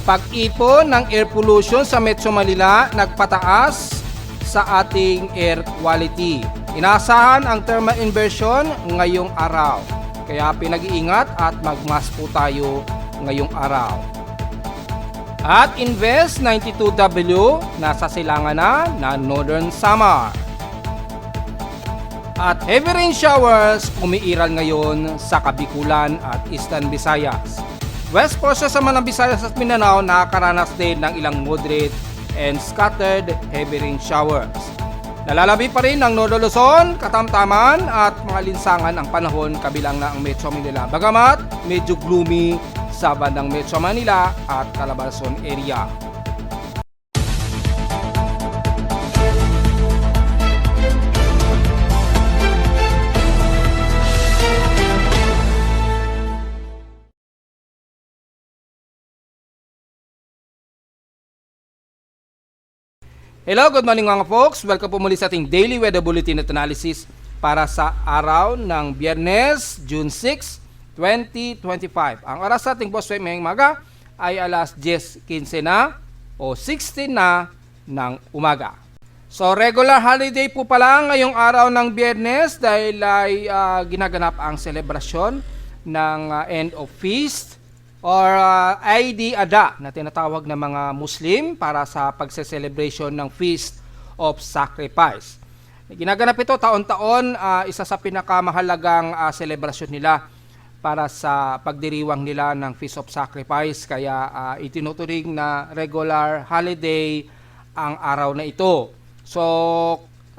Pag-ipon ng air pollution sa Metro Manila nagpataas sa ating air quality. Inaasahan ang thermal inversion ngayong araw. Kaya pinag-iingat at magmask po tayo ngayong araw. At Invest 92W nasa silangan na Northern Samar. At heavy rain showers umiiral ngayon sa Kabikulan at Eastern Visayas. West portion naman ng Visayas at Mindanao nakakaranas din ng ilang moderate and scattered heavy rain showers. Nalalabi pa rin ng Northern Luzon, Katamtaman at mga linsangan ang panahon kabilang na ang Metro Manila. Bagamat medyo gloomy sa bandang Metro Manila at Calabarzon area. Hello, good morning mga folks. Welcome po muli sa ating Daily Weather Bulletin at Analysis para sa araw ng Biyernes, June 6, 2025. Ang oras sa ating boss ngayong maga ay alas 10:15 na o 16 na ng umaga. So regular holiday po pala ngayong araw ng Biyernes dahil ay ginaganap ang selebrasyon ng end of feast or Eid Adha na tinatawag ng mga Muslim para sa pagse-celebration ng Feast of Sacrifice. Ginaganap ito taon-taon, isa sa pinakamahalagang selebrasyon nila para sa pagdiriwang nila ng Feast of Sacrifice, kaya itinuturing na regular holiday ang araw na ito. So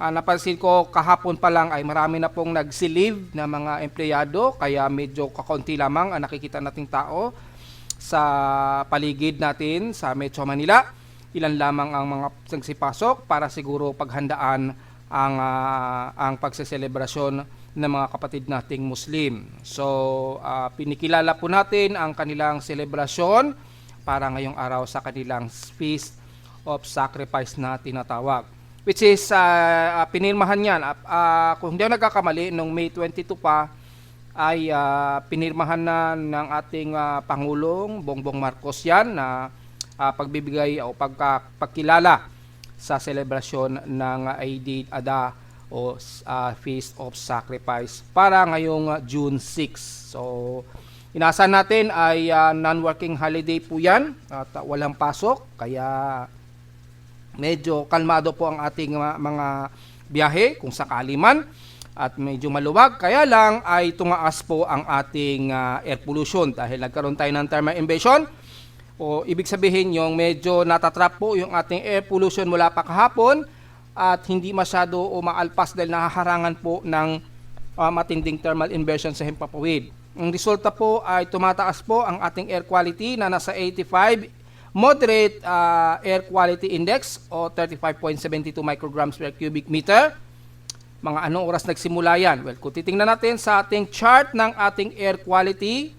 napansin ko kahapon pa lang ay marami na pong nag-leave na mga empleyado, kaya medyo kakaunti lamang ang nakikita nating tao sa paligid natin sa Metro Manila. Ilan lamang ang mga nagsipasok para siguro paghandaan ang pagseselebrasyon ng mga kapatid nating Muslim. So pinikilala po natin ang kanilang selebrasyon para ngayong araw sa kanilang Feast of Sacrifice na tinatawag, which is pinirmahan yan kung hindi ako nagkakamali noong May 22 pa ay pinirmahan na ng ating Pangulong Bongbong Marcos yan na pagbibigay o pagkilala sa selebrasyon ng Eid Adha o Feast of Sacrifice para ngayong June 6. So inaasahan natin ay non-working holiday po yan at walang pasok, kaya medyo kalmado po ang ating mga biyahe kung sakali man. At medyo maluwag, kaya lang ay tumaas po ang ating air pollution dahil nagkaroon tayo ng thermal inversion, o ibig sabihin yung medyo natatrap po yung ating air pollution mula pa kahapon at hindi masyado o maalpas dahil nahaharangan po ng matinding thermal inversion sa himpapawid. Ang resulta po ay tumataas po ang ating air quality na nasa 85, moderate air quality index o 35.72 micrograms per cubic meter. Mga anong oras nagsimula yan? Well, kung titingnan natin sa ating chart ng ating air quality,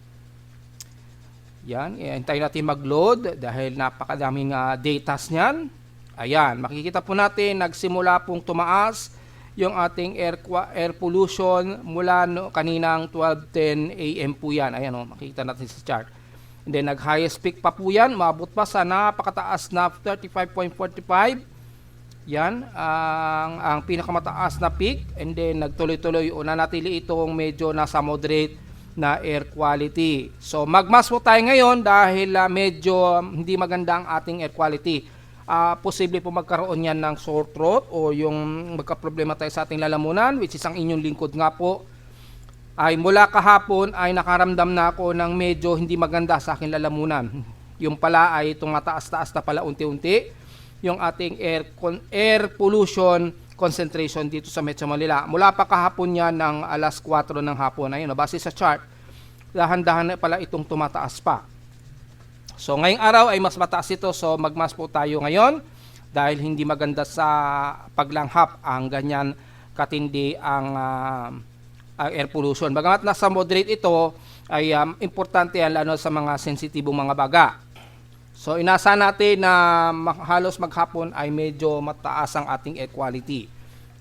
yan, hintayin natin mag-load dahil napakadaming datas niyan. Ayan, makikita po natin, nagsimula pong tumaas yung ating air pollution mula kaninang 12:10 AM po yan. Ayan, makikita natin sa chart. And then, nag-highest peak pa po yan, maabot pa sa napakataas na 35.45. Yan ang pinakamataas na peak, and then nagtuloy-tuloy o nanatili itong medyo nasa moderate na air quality. So magmask po tayo ngayon dahil medyo hindi maganda ang ating air quality. Posible po magkaroon yan ng sore throat o yung magka-problema tayo sa ating lalamunan, which is ang inyong lingkod nga po ay mula kahapon ay nakaramdam na ako ng medyo hindi maganda sa aking lalamunan. Yung pala ay tumataas-taas na pala unti-unti yung ating air pollution concentration dito sa Metro Manila. Mula pa kahapon yan ng alas 4 ng hapon. Ayun, base sa chart, dahan-dahan na pala itong tumataas pa. So ngayong araw ay mas mataas ito, so magmask po tayo ngayon dahil hindi maganda sa paglanghap ang ganyan katindi ang air pollution. Bagamat nasa moderate ito, ay importante yan lalo sa mga sensitibong mga baga. So inasa natin na halos maghapon ay medyo mataas ang ating air quality.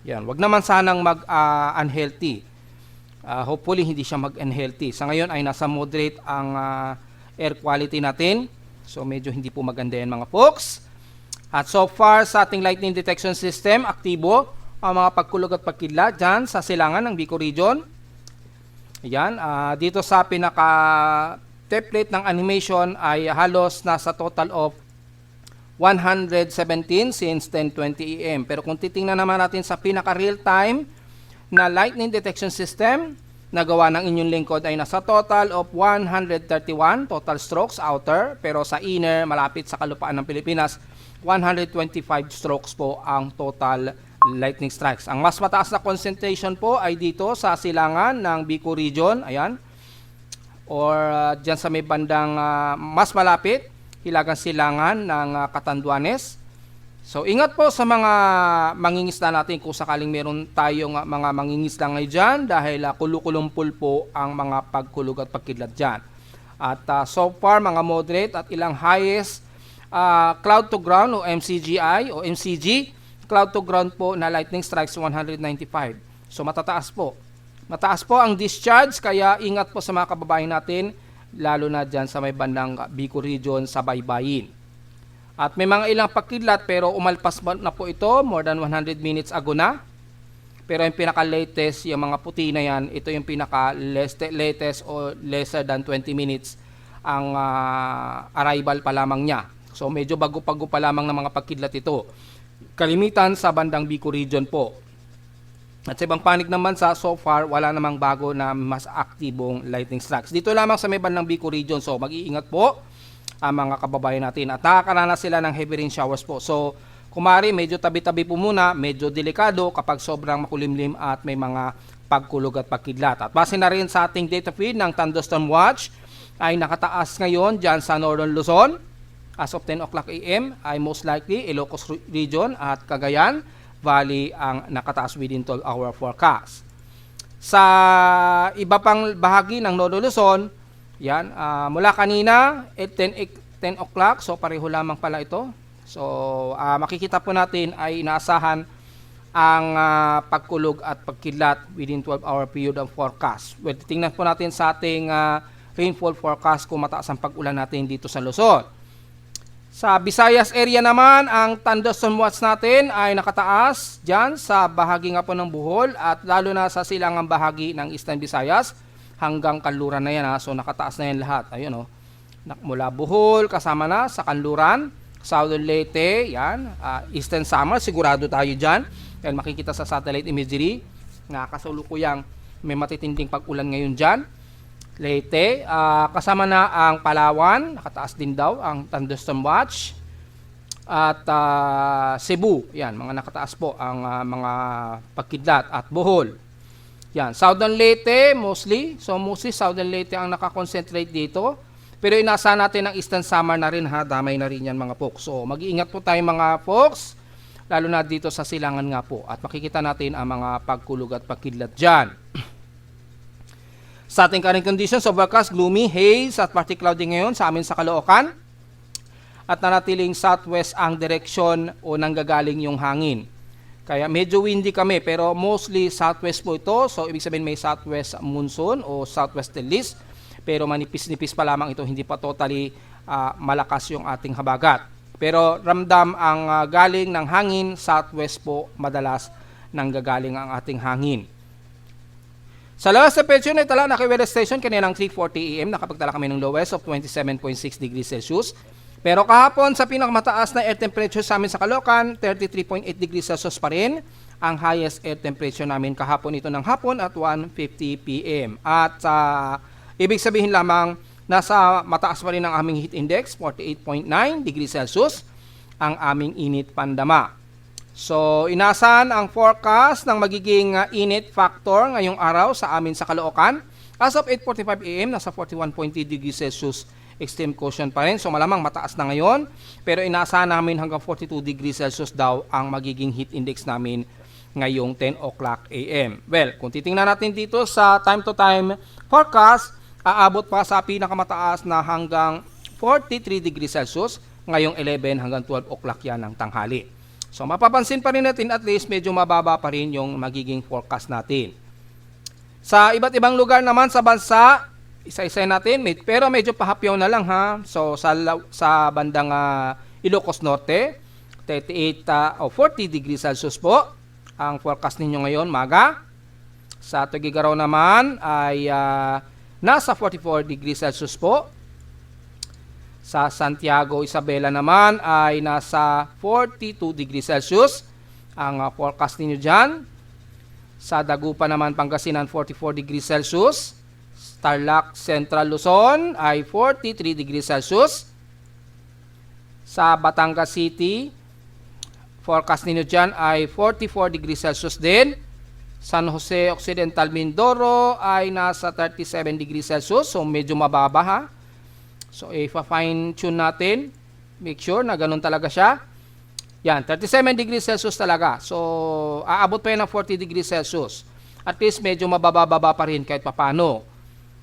Yan, wag naman sanang mag-unhealthy. Hopefully hindi siya mag-unhealthy. Sa ngayon ay nasa moderate ang air quality natin. So medyo hindi po maganda yan mga folks. At so far sa ating lightning detection system, aktibo ang mga pagkulog at pagkidlat dyan sa silangan ng Bicol Region. Ayan, dito sa pinaka-template ng animation ay halos nasa total of 117 since 10:20 AM. Pero kung titingnan naman natin sa pinaka-real-time na lightning detection system na gawa ng inyong lingkod ay nasa total of 131 total strokes outer. Pero sa inner, malapit sa kalupaan ng Pilipinas, 125 strokes po ang total lightning strikes. Ang mas mataas na concentration po ay dito sa silangan ng Bicol Region, ayan, or dyan sa may bandang mas malapit, hilagang silangan ng Catanduanes. So ingat po sa mga mangingisda natin kung sakaling meron tayong mga mangingisda ngayon dyan dahil kulukulumpul po ang mga pagkulog at pagkidlat dyan. At so far mga moderate at ilang highest cloud to ground o MCGI o MCG, cloud to ground po na lightning strikes 195. So matataas po. Mataas po ang discharge kaya ingat po sa mga kababayan natin lalo na dyan sa may bandang Bicol Region sa baybayin. At may mga ilang pagkidlat pero umalpas na po ito more than 100 minutes ago na. Pero yung pinaka-latest, yung mga puti na yan, ito yung pinaka-latest o lesser than 20 minutes ang arrival pa lamang niya. So medyo bago-bago pa lamang ng mga pagkidlat ito. Kalimitan sa bandang Bicol Region po. At sa ibang panig naman so far, wala namang bago na mas aktibong lightning strikes. Dito lamang sa may bandang Bicol Region, so mag-iingat po ang mga kababayan natin. At nakakaranas sila ng heavy rain showers po. So, kumari, medyo tabi-tabi po muna, medyo delikado kapag sobrang makulimlim at may mga pagkulog at pagkidlat. At base na rin sa ating data feed ng Thunderstorm Watch, ay nakataas ngayon dyan sa Northern Luzon. As of 10 o'clock AM ay most likely Ilocos Region at Cagayan Valley ang nakataas within 12-hour forecast. Sa iba pang bahagi ng Northern Luzon, yan, mula kanina 10 o'clock, so pareho lamang pala ito. So makikita po natin ay inaasahan ang pagkulog at pagkidlat within 12-hour period of forecast. Well, tingnan po natin sa ating rainfall forecast kung mataas ang pag-ulan natin dito sa Luzon. Sa Visayas area naman, ang thunderstorm watch natin ay nakataas dyan sa bahagi nga po ng Bohol at lalo na sa silangang bahagi ng Eastern Visayas hanggang Kanluran na yan. So nakataas na yan lahat. Ayun, mula Bohol, kasama na sa Kanluran, Southern Leyte, yan, Eastern Samar, sigurado tayo dyan. Yan makikita sa satellite imagery na kasalukuyang may matitinding pag-ulan ngayon dyan. Leyte, kasama na ang Palawan, nakataas din daw ang thunderstorm watch. At Cebu, yan, mga nakataas po ang mga pagkidlat at Bohol. Yan, Southern Leyte mostly, so mostly Southern Leyte ang nakakonsentrate dito. Pero inasa natin ang Eastern Samar na rin ha, damay na rin yan mga folks. So mag-iingat po tayo mga folks, lalo na dito sa silangan nga po. At makikita natin ang mga pagkulog at pagkidlat dyan. Sa ating current conditions, overcast, gloomy, haze at partly cloudy ngayon sa amin sa Caloocan. At nanatiling southwest ang direksyon o nanggagaling yung hangin. Kaya medyo windy kami pero mostly southwest po ito. So ibig sabihin may southwest monsoon o southwesterlies. Pero manipis-nipis pa lamang ito, hindi pa totally malakas yung ating habagat. Pero ramdam ang galing ng hangin, southwest po madalas nanggagaling ang ating hangin. Sa lowest temperature na itala na kay weather station kaninang 3:40 AM, nakapagtala kami ng lowest of 27.6 degrees Celsius. Pero kahapon sa pinakamataas na air temperature sa amin sa Caloocan, 33.8 degrees Celsius pa rin ang highest air temperature namin kahapon ito ng hapon at 1:50 PM. At ibig sabihin lamang, nasa mataas pa rin ang aming heat index, 48.9 degrees Celsius, ang aming init pandama. So, inasahan ang forecast ng magiging init factor ngayong araw sa amin sa Caloocan. As of 8:45 AM, nasa 41.3 degrees Celsius extreme quotient pa rin. So, malamang mataas na ngayon. Pero inasahan namin hanggang 42 degrees Celsius daw ang magiging heat index namin ngayong 10 o'clock AM. Well, kung titingnan natin dito sa time-to-time forecast, aabot pa sa pinakamataas na hanggang 43 degrees Celsius ngayong 11 hanggang 12 o'clock yan ng tanghali. So mapapansin pa rin natin at least medyo mababa pa rin yung magiging forecast natin. Sa iba't ibang lugar naman sa bansa, isa-isa natin, pero medyo pahapyaw na lang ha. So sa bandang Ilocos Norte, 38 o 40 degrees Celsius po ang forecast ninyo ngayon, maga. Sa Tuguegarao naman ay nasa 44 degrees Celsius po. Sa Santiago, Isabela naman ay nasa 42 degrees Celsius ang forecast ninyo dyan. Sa Dagupan naman, Pangasinan, 44 degrees Celsius. Tarlac, Central Luzon ay 43 degrees Celsius. Sa Batangas City, forecast ninyo dyan ay 44 degrees Celsius din. San Jose Occidental, Mindoro ay nasa 37 degrees Celsius. So medyo mababa ha. So i-fine tune natin. Make sure na ganun talaga siya. Yan, 37 degrees Celsius talaga. So aabot pa yan ng 40 degrees Celsius. At least medyo mababa pa rin kahit papano.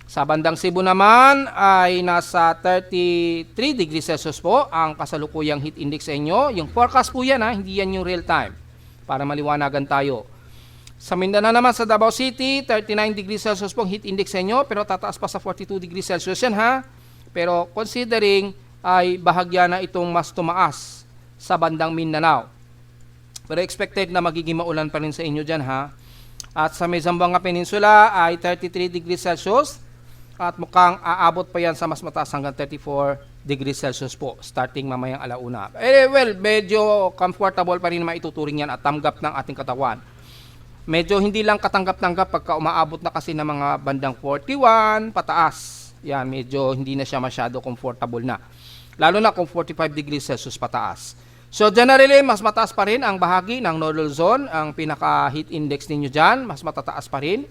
Sa bandang Cebu naman ay nasa 33 degrees Celsius po ang kasalukuyang heat index sa inyo. Yung forecast po yan ha, hindi yan yung real time. Para maliwanagan tayo. Sa Mindanao naman, sa Davao City, 39 degrees Celsius po ang heat index sa inyo. Pero tataas pa sa 42 degrees Celsius yan ha. Pero considering ay bahagya na itong mas tumaas sa bandang Mindanao. Pero expected na magiging maulan pa rin sa inyo dyan ha. At sa may Zamboanga Peninsula ay 33 degrees Celsius. At mukhang aabot pa yan sa mas mataas hanggang 34 degrees Celsius po starting mamayang alauna. Well, medyo comfortable pa rin na maituturing yan at tanggap ng ating katawan. Medyo hindi lang katanggap-tanggap pagka umaabot na kasi ng mga bandang 41 pataas. Yan, medyo hindi na siya masyado comfortable na. Lalo na kung 45 degrees Celsius pataas. So generally, mas mataas pa rin ang bahagi ng Northern Luzon. Ang pinaka-heat index ninyo dyan, mas matataas pa rin.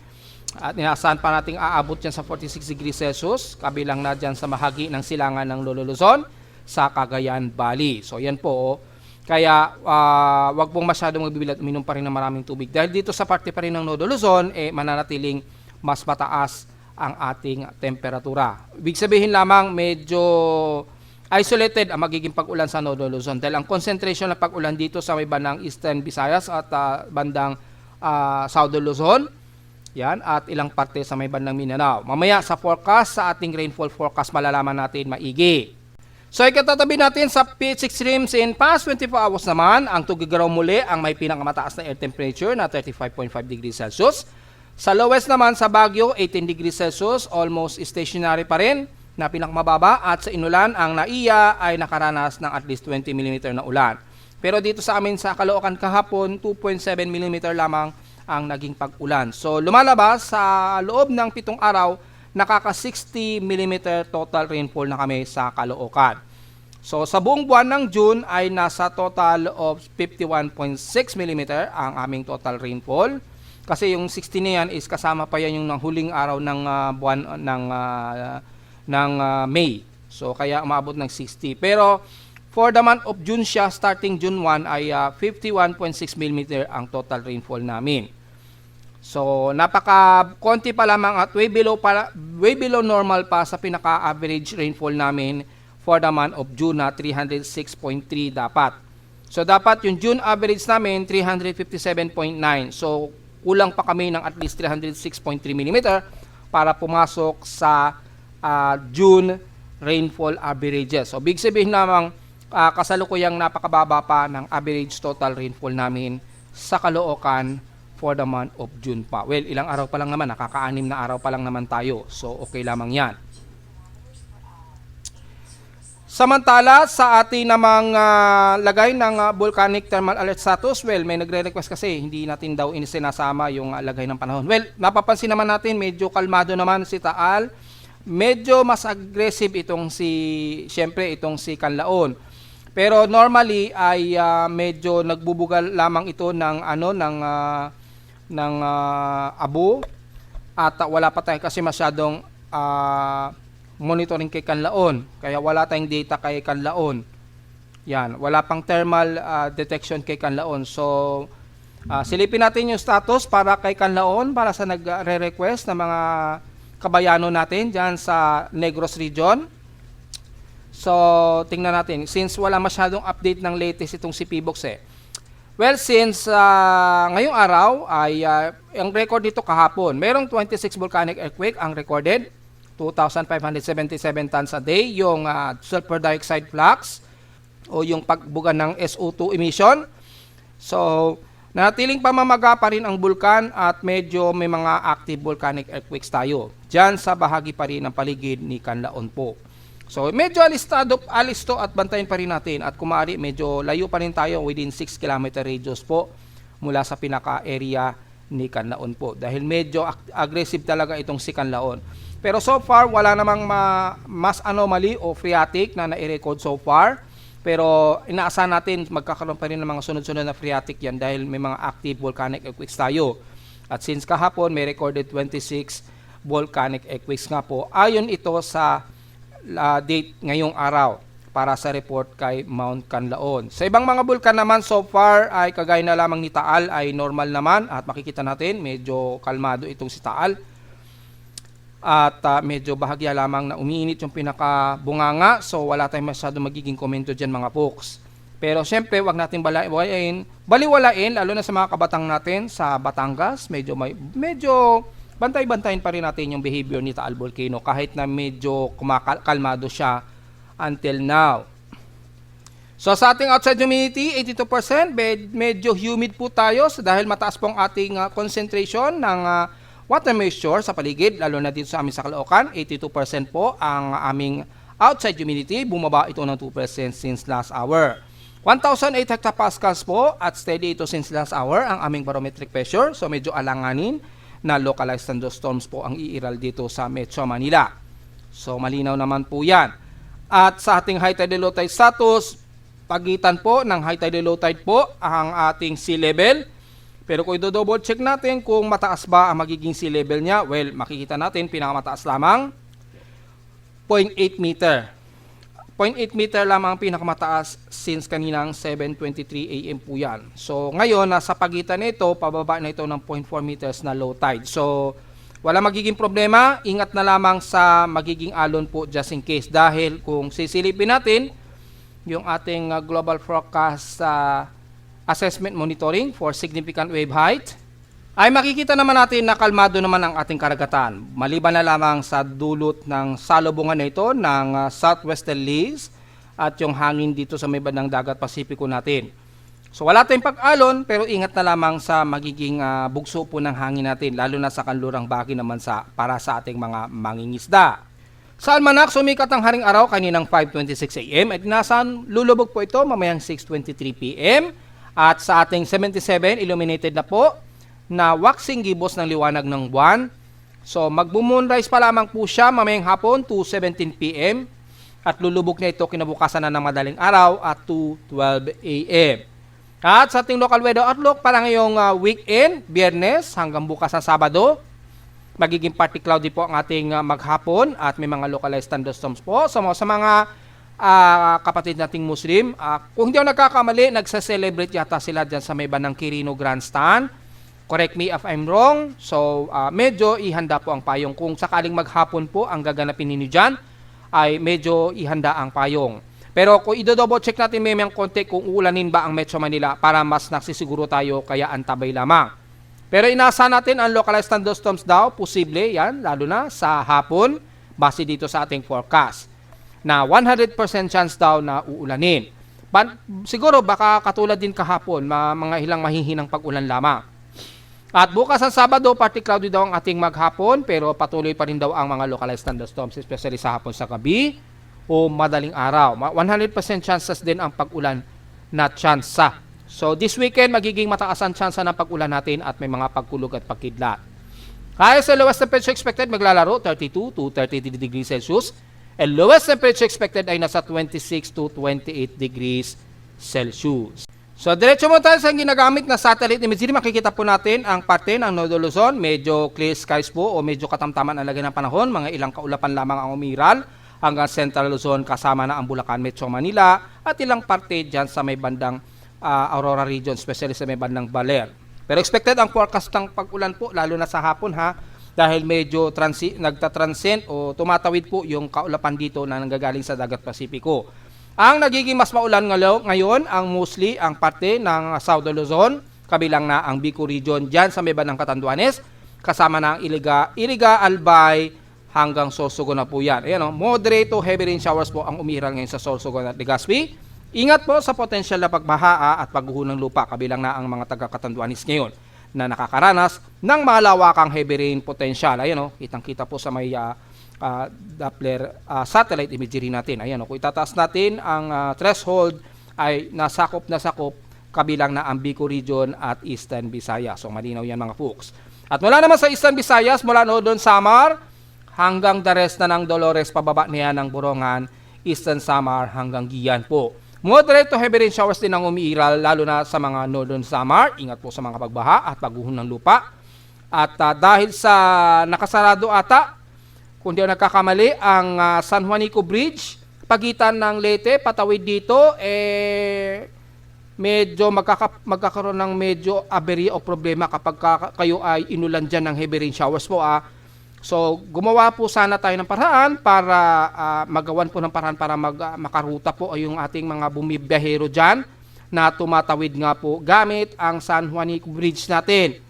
At inaasahan pa nating aabot yan sa 46 degrees Celsius. Kabilang na dyan sa bahagi ng silangan ng Lolo Luzon sa Cagayan Valley. So yan po. Kaya wag pong masyadong magbibilat, uminom pa rin ng maraming tubig. Dahil dito sa parte pa rin ng Northern Luzon, mananatiling mas mataas ang ating temperatura. Ibig sabihin lamang medyo isolated ang magiging pag-ulan sa Northern Luzon dahil ang concentration ng pag-ulan dito sa may bandang Eastern Visayas at bandang Southern Luzon, yan, at ilang parte sa may bandang Mindanao. Mamaya sa forecast, sa ating rainfall forecast, malalaman natin maigi. So ikatatabi natin sa PH extremes in past 24 hours naman, ang Tuguegarao muli ang may pinakamataas na air temperature na 35.5 degrees Celsius. Sa lowest naman sa Baguio, 18 degrees Celsius, almost stationary pa rin na pinakamababa. At sa Inulan, ang NAIA ay nakaranas ng at least 20 mm na ulan. Pero dito sa amin sa Caloocan kahapon, 2.7 mm lamang ang naging pag-ulan. So lumalabas sa loob ng 7 araw, nakaka 60 mm total rainfall na kami sa Caloocan. So sa buong buwan ng June ay nasa total of 51.6 mm ang aming total rainfall. Kasi yung 60 na yan is kasama pa yan yung huling araw ng buwan ng May. So kaya umabot ng 60. Pero for the month of June siya, starting June 1 ay 51.6 mm ang total rainfall namin. So napaka-konti pa lamang at way below normal pa sa pinaka-average rainfall namin for the month of June na 306.3 dapat. So dapat yung June average namin 357.9. So kulang pa kami ng at least 306.3 mm para pumasok sa June rainfall averages. So big sabihin namang kasalukuyang napakababa pa ng average total rainfall namin sa Caloocan for the month of June pa. Well, ilang araw pa lang naman, nakaka-6 na araw pa lang naman tayo. So okay lamang yan. Samantala, sa ating namang lagay ng volcanic thermal alert status, well, may nagre-request kasi hindi natin daw sinasama yung lagay ng panahon. Well, napapansin naman natin, medyo kalmado naman si Taal. Medyo mas aggressive itong itong si Canlaon. Pero normally ay medyo nagbubugal lamang ito ng abo at wala pa tayo kasi masyadong monitoring kay Canlaon. Kaya wala tayong data kay Canlaon. Yan, wala pang thermal detection kay Canlaon. So silipin natin yung status para kay Canlaon para sa nagre-request na mga kabayano natin diyan sa Negros region. So tingnan natin since wala masyadong update ng latest itong si Pibox Well, since ngayong araw ay ang record dito kahapon, merong 26 volcanic earthquake ang recorded. 2,577 tons a day yung sulfur dioxide flux o yung pagbuga ng SO2 emission. So, nanatiling pamamaga pa rin ang bulkan at medyo may mga active volcanic earthquakes tayo dyan sa bahagi pa rin ng paligid ni Canlaon po. So, medyo alisto at bantayan pa rin natin at kung maaari medyo layo pa rin tayo within 6 km radius po mula sa pinaka-area ni Canlaon po dahil medyo aggressive talaga itong si Canlaon. Pero so far, wala namang mass anomaly o phreatic na nai-record so far. Pero inaasahan natin magkakaroon pa rin ng mga sunod-sunod na phreatic yan dahil may mga active volcanic earthquakes tayo. At since kahapon, may recorded 26 volcanic earthquakes nga po. Ayon ito sa date ngayong araw para sa report kay Mount Canlaon. Sa ibang mga bulkan naman so far ay kagaya na lamang ni Taal ay normal naman at makikita natin medyo kalmado itong si Taal. At medyo bahagya lamang na umiinit yung pinakabunganga. So wala tayong masyado magiging komento dyan mga folks. Pero syempre wag natin baliwalain lalo na sa mga kabatang natin sa Batangas. Medyo bantay-bantayin pa rin natin yung behavior ni Taal Volcano kahit na medyo kalmado siya until now. So sa ating outside humidity, 82%, medyo humid po tayo dahil mataas pong ating concentration ng water moisture sa paligid, lalo na dito sa amin sa Caloocan. 82% po ang aming outside humidity, bumaba ito ng 2% since last hour. 1,008 hectopascals po at steady ito since last hour ang aming barometric pressure. So medyo alanganin na localized thunderstorms po ang iiral dito sa Metro Manila. So malinaw naman po yan. At sa ating high tide low tide status, pagitan po ng high tide low tide po ang ating sea level. Pero kung i-double check natin kung mataas ba ang magiging sea level niya, well, makikita natin pinakamataas lamang 0.8 meter. 0.8 meter lamang ang pinakamataas since kaninang 7:23 AM po yan. So ngayon, nasa pagitan nito, pababa na ito ng 0.4 meters na low tide. So wala magiging problema, ingat na lamang sa magiging alon po just in case. Dahil kung sisilipin natin yung ating global forecast assessment monitoring for significant wave height, ay makikita naman natin na kalmado naman ang ating karagatan. Maliban na lamang sa dulot ng salubungan na ito ng southwesterlies at yung hangin dito sa may bandang dagat Pasipiko natin. So wala tayong pag-alon pero ingat na lamang sa magiging bugso po ng hangin natin lalo na sa kanlurang bahagi naman para sa ating mga mangingisda. Sa Almanac, sumikat ang haring araw kaninang 5:26 AM at inasahan lulubog po ito mamayang 6:23 PM. At sa ating 77, illuminated na po na waxing gibos ng liwanag ng buwan. So magbo-moonrise pa lamang po siya mamayang hapon 2:17 PM at lulubog na ito kinabukasan na ng madaling araw at 2:12 AM. At sa ating local weather outlook para ngayong weekend, Biyernes hanggang bukas na Sabado, magiging partly cloudy po ang ating maghapon at may mga localized thunderstorms po. So sa mga kapatid nating Muslim, kung hindi ako nagkakamali, nagsa-celebrate yata sila dyan sa may bandang Quirino Grandstand. Correct me if I'm wrong. So medyo ihanda po ang payong. Kung sakaling maghapon po ang gaganapin ninyo dyan, ay medyo ihanda ang payong. Pero kung i-double check natin may konti kung uulanin ba ang Metro Manila para mas nagsisiguro tayo kaya antabay lamang. Pero inaasahan natin ang localized thunderstorms daw, posible yan, lalo na sa hapon, base dito sa ating forecast na 100% chance daw na uulanin. Siguro baka katulad din kahapon, mga ilang mahihinang pag-ulan lamang. At bukas ang Sabado, partly cloudy daw ang ating maghapon, pero patuloy pa rin daw ang mga localized thunderstorms, especially sa hapon sa gabi o madaling araw. 100% chances din ang pag-ulan na tsansa. So this weekend, magiging mataas ang tsansa ng pag-ulan natin at may mga pagkulog at pagkidlat. Kaya sa lowest temperature expected, maglalaro 32 to 33 degrees Celsius. And lowest temperature expected ay nasa 26 to 28 degrees Celsius. So, diretso mo tayo sa ginagamit na satellite imagery. Makikita po natin ang parte ng Northern Luzon. Medyo clear skies po o medyo katamtaman ang lagay ng panahon. Mga ilang kaulapan lamang ang umiral hanggang Central Luzon kasama na ang Bulacan, Metro Manila at ilang parte dyan sa may bandang Aurora region, especially sa may bandang Baler. Pero expected ang forecast ng pag-ulan po lalo na sa hapon dahil medyo nagtatranscend o tumatawid po yung kaulapan dito na nanggagaling sa dagat Pasipiko. Ang nagiging mas maulan ngayon ang mostly ang parte ng Southern Luzon, kabilang na ang Bicol region dyan sa may bandang Catanduanes, kasama na ang Iriga, Albay, hanggang Sorsogon na po yan. Ayan, moderate to heavy rain showers po ang umiiral ngayon sa Sorsogon at Legazpi. Ingat po sa potensyal na pagbaha at pagguho ng lupa, kabilang na ang mga taga-Catanduanes ngayon na nakakaranas ng malawakang heavy rain potential. Ayan, kitang-kita po sa may Doppler satellite imagery natin. Ayan, kung itataas natin ang threshold ay nasakop na sakop kabilang na ang Bicol region at Eastern Visayas. So malinaw yan mga folks. At mula naman sa Eastern Visayas, mula Northern Samar hanggang the rest na ng Dolores, pababa niya ng Borongan, Eastern Samar hanggang Guian po. Moderate to heavy rain showers din ang umiiral, lalo na sa mga Northern Samar. Ingat po sa mga pagbaha at pagguho ng lupa. At dahil sa nakasarado ata, kung di ako nagkakamali, ang San Juanico Bridge, pagitan ng Leyte, patawid dito, medyo magkakaroon ng medyo aberya o problema kapag kayo ay inulan dyan ng heavy rain showers po. So, gumawa po sana tayo ng paraan para magawan po ng paraan para makaruta po ay yung ating mga bumibiyahero dyan na tumatawid nga po gamit ang San Juanico Bridge natin.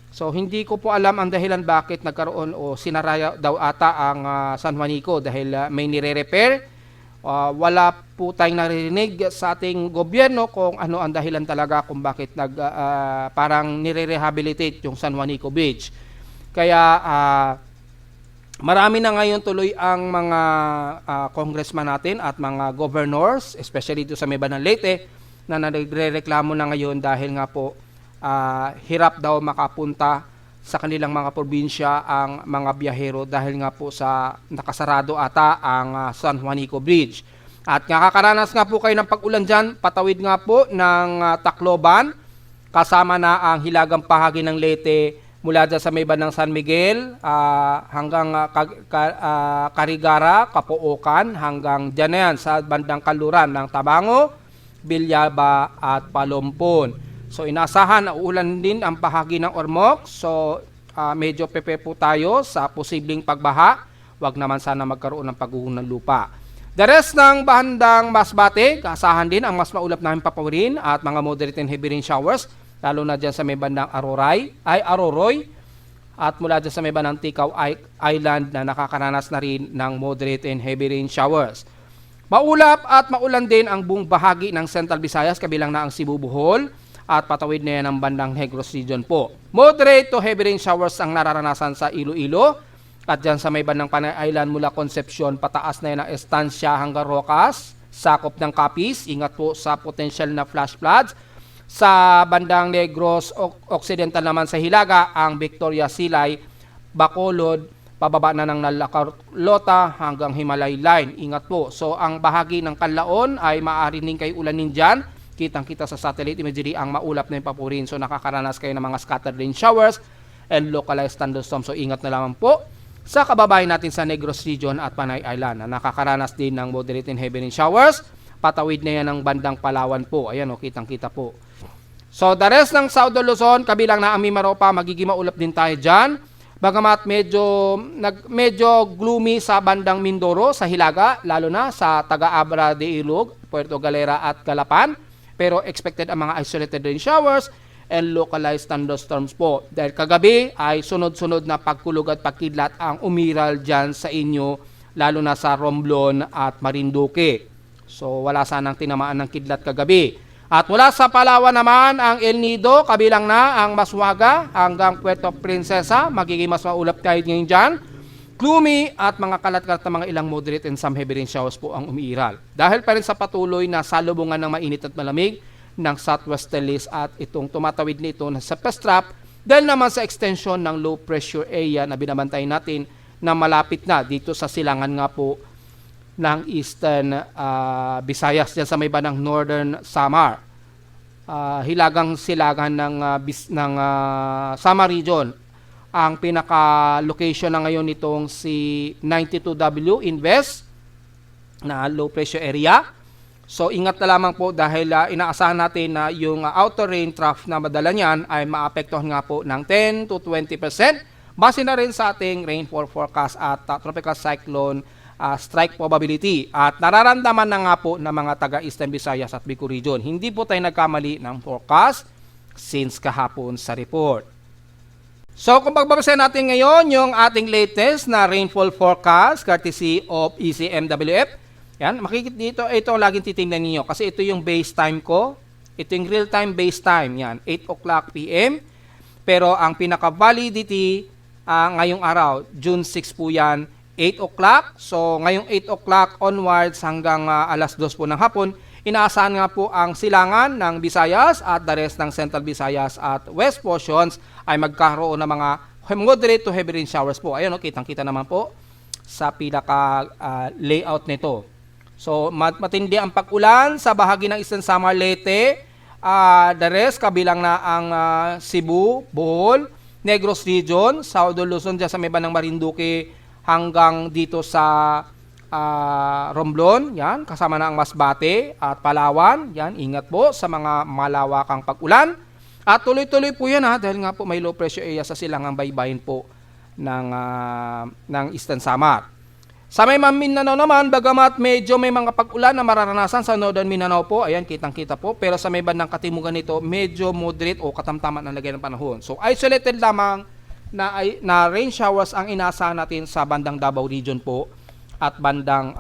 So, hindi ko po alam ang dahilan bakit nagkaroon o sinaraya daw ata ang San Juanico dahil may nire-repair. Wala po tayong naririnig sa ating gobyerno kung ano ang dahilan talaga kung bakit parang nire-rehabilitate yung San Juanico Bridge. Kaya marami na ngayon tuloy ang mga congressman natin at mga governors, especially dito sa may bandang Leyte, na nagre-reklamo na ngayon dahil nga po hirap daw makapunta sa kanilang mga probinsya ang mga biyahero dahil nga po sa nakasarado ata ang San Juanico Bridge. At nakakaranas nga po kayo ng pag-ulan dyan, patawid nga po ng Tacloban, kasama na ang hilagang bahagi ng Leyte mula dyan sa may bandang San Miguel hanggang Carigara, Capoocan, hanggang dyan na yan sa bandang Kaluran ng Tabango, Bilyaba at Palompon. So inasahan na uulan din ang bahagi ng Ormoc. So medyo pepe po tayo sa posibleng pagbaha. Wag naman sana magkaroon ng pagguho ng lupa. The rest ng bandang Masbate, kaasahan din ang mas maulap namin papawirin at mga moderate and heavy rain showers, lalo na dyan sa may bandang Aroroy at mula dyan sa may bandang Tikaw Island na nakakaranas na rin ng moderate and heavy rain showers. Maulap at maulan din ang buong bahagi ng Central Visayas, kabilang na ang Cebu, Bohol, at patawid na yan ng bandang Negros region po. Moderate to heavy rain showers ang nararanasan sa Iloilo at dyan sa may bandang Panay Island mula Concepcion, pataas na yan ang Estancia hanggang Rocas, sakop ng Capiz. Ingat po sa potential na flash floods. Sa bandang Negros Occidental naman sa Hilaga, ang Victoria Silay, Bacolod, pababa na ng Nalacarlota hanggang Himalay Line. Ingat po. So ang bahagi ng Canlaon ay maaari din kayo ulanin dyan. Kitang-kita sa satellite imagery ang maulap na yung papurin. So nakakaranas kayo ng mga scattered rain showers and localized thunderstorms. So ingat na lamang po sa kababayan natin sa Negros region at Panay Island na nakakaranas din ng moderate and heavy rain showers. Patawid na yan ng bandang Palawan po. Ayan kitang-kita po. So the rest ng South Luzon, kabilang na ang Mimaropa, magiging maulap din tayo dyan. Bagamat medyo gloomy sa bandang Mindoro, sa Hilaga, lalo na sa Taga-Abra de Ilog, Puerto Galera at Calapan. Pero expected ang mga isolated rain showers and localized thunderstorms po. Dahil kagabi ay sunod-sunod na pagkulog at pagkidlat ang umiral dyan sa inyo, lalo na sa Romblon at Marinduque. So wala sanang tinamaan ng kidlat kagabi. At mula sa Palawan naman, ang El Nido, kabilang na ang Maswaga hanggang Puerto Princesa, magiging mas maulap tayo ngayon dyan. Gloomy at mga kalat-kalat na mga ilang moderate and some heavy rain showers po ang umiiral. Dahil pa rin sa patuloy na salubungan ng mainit at malamig ng southwesterlies at itong tumatawid nito sa Pestrap, dahil naman sa extension ng low pressure area na binabantay natin na malapit na dito sa silangan nga po ng Eastern Visayas, dyan sa may bandang Northern Samar. Hilagang silagan ng Samar region. Ang pinaka-location na ngayon nitong si 92W Invest na low pressure area. So ingat na lamang po dahil inaasahan natin na yung outer rain trough na madala niyan ay maapektuhan nga po ng 10 to 20%. Base na rin sa ating rainfall forecast at tropical cyclone strike probability. At nararamdaman na nga po ng mga taga-Eastern Visayas at Bicol region. Hindi po tayo nagkamali ng forecast since kahapon sa report. So kung pagbabasahin natin ngayon yung ating latest na rainfall forecast courtesy of ECMWF, yan, makikita dito, ito ang laging titingnan niyo kasi ito yung base time ko. Ito yung real-time base time, yan, 8 o'clock PM. Pero ang pinaka-validity ngayong araw, June 6 po yan, 8 o'clock. So ngayong 8 o'clock onwards hanggang alas 2 po ng hapon, inaasahan nga po ang silangan ng Visayas at the rest ng Central Visayas at West portions ay magkaroon ng mga moderate to heavy rain showers po. Ayun, kitang-kita naman po sa pinaka-layout nito. So, matindi ang pag-ulan sa bahagi ng Eastern Samar Leyte, the rest, kabilang na ang Cebu, Bohol, Negros Region, Southern Luzon, dyan sa may bandang Marinduque hanggang dito sa Romblon, yan, kasama na ang Masbate at Palawan, yan, ingat po sa mga malawakang pag-ulan. At tuloy-tuloy po yan dahil nga po may low pressure area sa silangang baybayin po ng Eastern Samar. Sa may Mindanao naman, bagamat medyo may mga pag-ulan na mararanasan sa Northern Mindanao po, ayan, kitang-kita po, pero sa may bandang katimugan nito, medyo moderate o katamtaman ang lagay ng panahon. So, isolated lamang na rain showers ang inaasahan natin sa bandang Davao Region po at bandang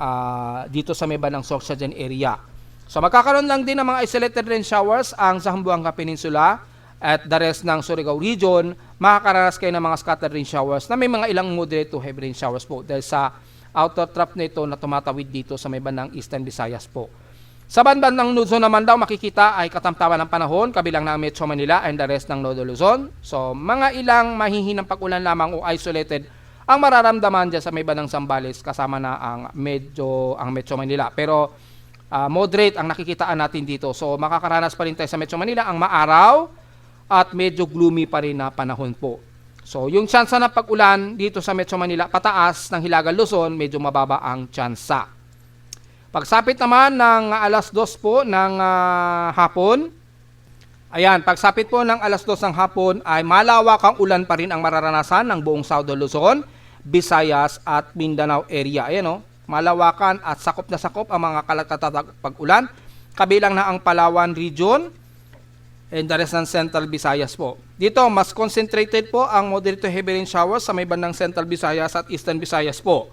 dito sa may bandang Sorsogon area. So, magkakaroon lang din ng mga isolated rain showers ang Zamboanga Peninsula at the rest ng Surigao Region. Makakaranas kayo ng mga scattered rain showers na may mga ilang moderate to heavy rain showers po dahil sa outer trough nito na tumatawid dito sa may bandang Eastern Visayas po. Sa bandang Luzon naman daw makikita ay katamtaman ng panahon kabilang ng Metro Manila and the rest ng Northern Luzon. So mga ilang mahihinang pag-ulan lamang o isolated ang mararamdaman dyan sa may bandang Zambales kasama na ang Metro Manila. Pero moderate ang nakikitaan natin dito. So makakaranas pa rin tayo sa Metro Manila ang maaraw at medyo gloomy pa rin na panahon po. So, yung tsansa ng pag-ulan dito sa Metro Manila, pataas ng Hilagang Luzon, medyo mababa ang tsansa. Pagsapit naman ng alas 2 po ng hapon, ayan, pagsapit po ng alas 2 ng hapon ay malawakang ulan pa rin ang mararanasan ng buong Southern Luzon, Visayas at Mindanao area. Ayan malawakan at sakop na sakop ang mga kalagtatag pag-ulan, kabilang na ang Palawan Region, and the rest ng Central Visayas po. Dito, mas concentrated po ang moderate to heavy rain showers sa may bandang Central Visayas at Eastern Visayas po.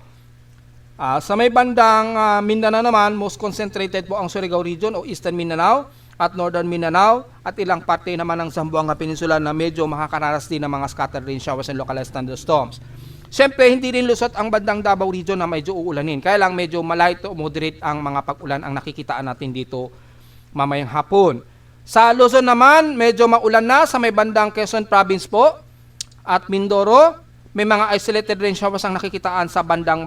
Sa may bandang Mindanao naman, most concentrated po ang Surigao Region o Eastern Mindanao at Northern Mindanao at ilang parte naman ng Zamboanga Peninsula na medyo makakaranas din ng mga scattered rain showers and localized thunderstorms. Siyempre, hindi rin lusot ang bandang Davao Region na medyo uulanin. Kaya lang medyo malight to moderate ang mga pag-ulan ang nakikitaan natin dito mamayang hapon. Sa Luzon naman, medyo maulan na sa may bandang Quezon Province po at Mindoro. May mga isolated rain showers ang nakikitaan sa bandang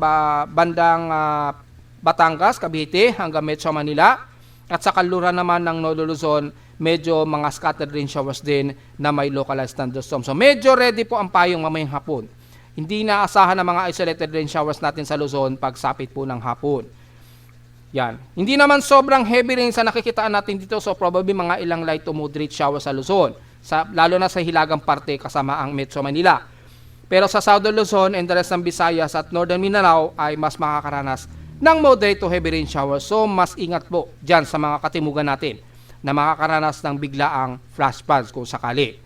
Batangas, Cavite hanggang Metro Manila. At sa kaluran naman ng Northern Luzon, medyo mga scattered rain showers din na may localized thunderstorms. So medyo ready po ang payong mamayang hapon. Hindi na asahan ng mga isolated rain showers natin sa Luzon pagsapit po ng hapon. Yan. Hindi naman sobrang heavy rain sa nakikitaan natin dito, so probably mga ilang light to moderate showers sa Luzon, lalo na sa hilagang parte kasama ang Metro Manila. Pero sa Southern Luzon and the rest ng Visayas at Northern Mindanao ay mas makakaranas ng moderate to heavy rain showers. So mas ingat po dyan sa mga katimugan natin na makakaranas ng biglaang flash floods kung sakali.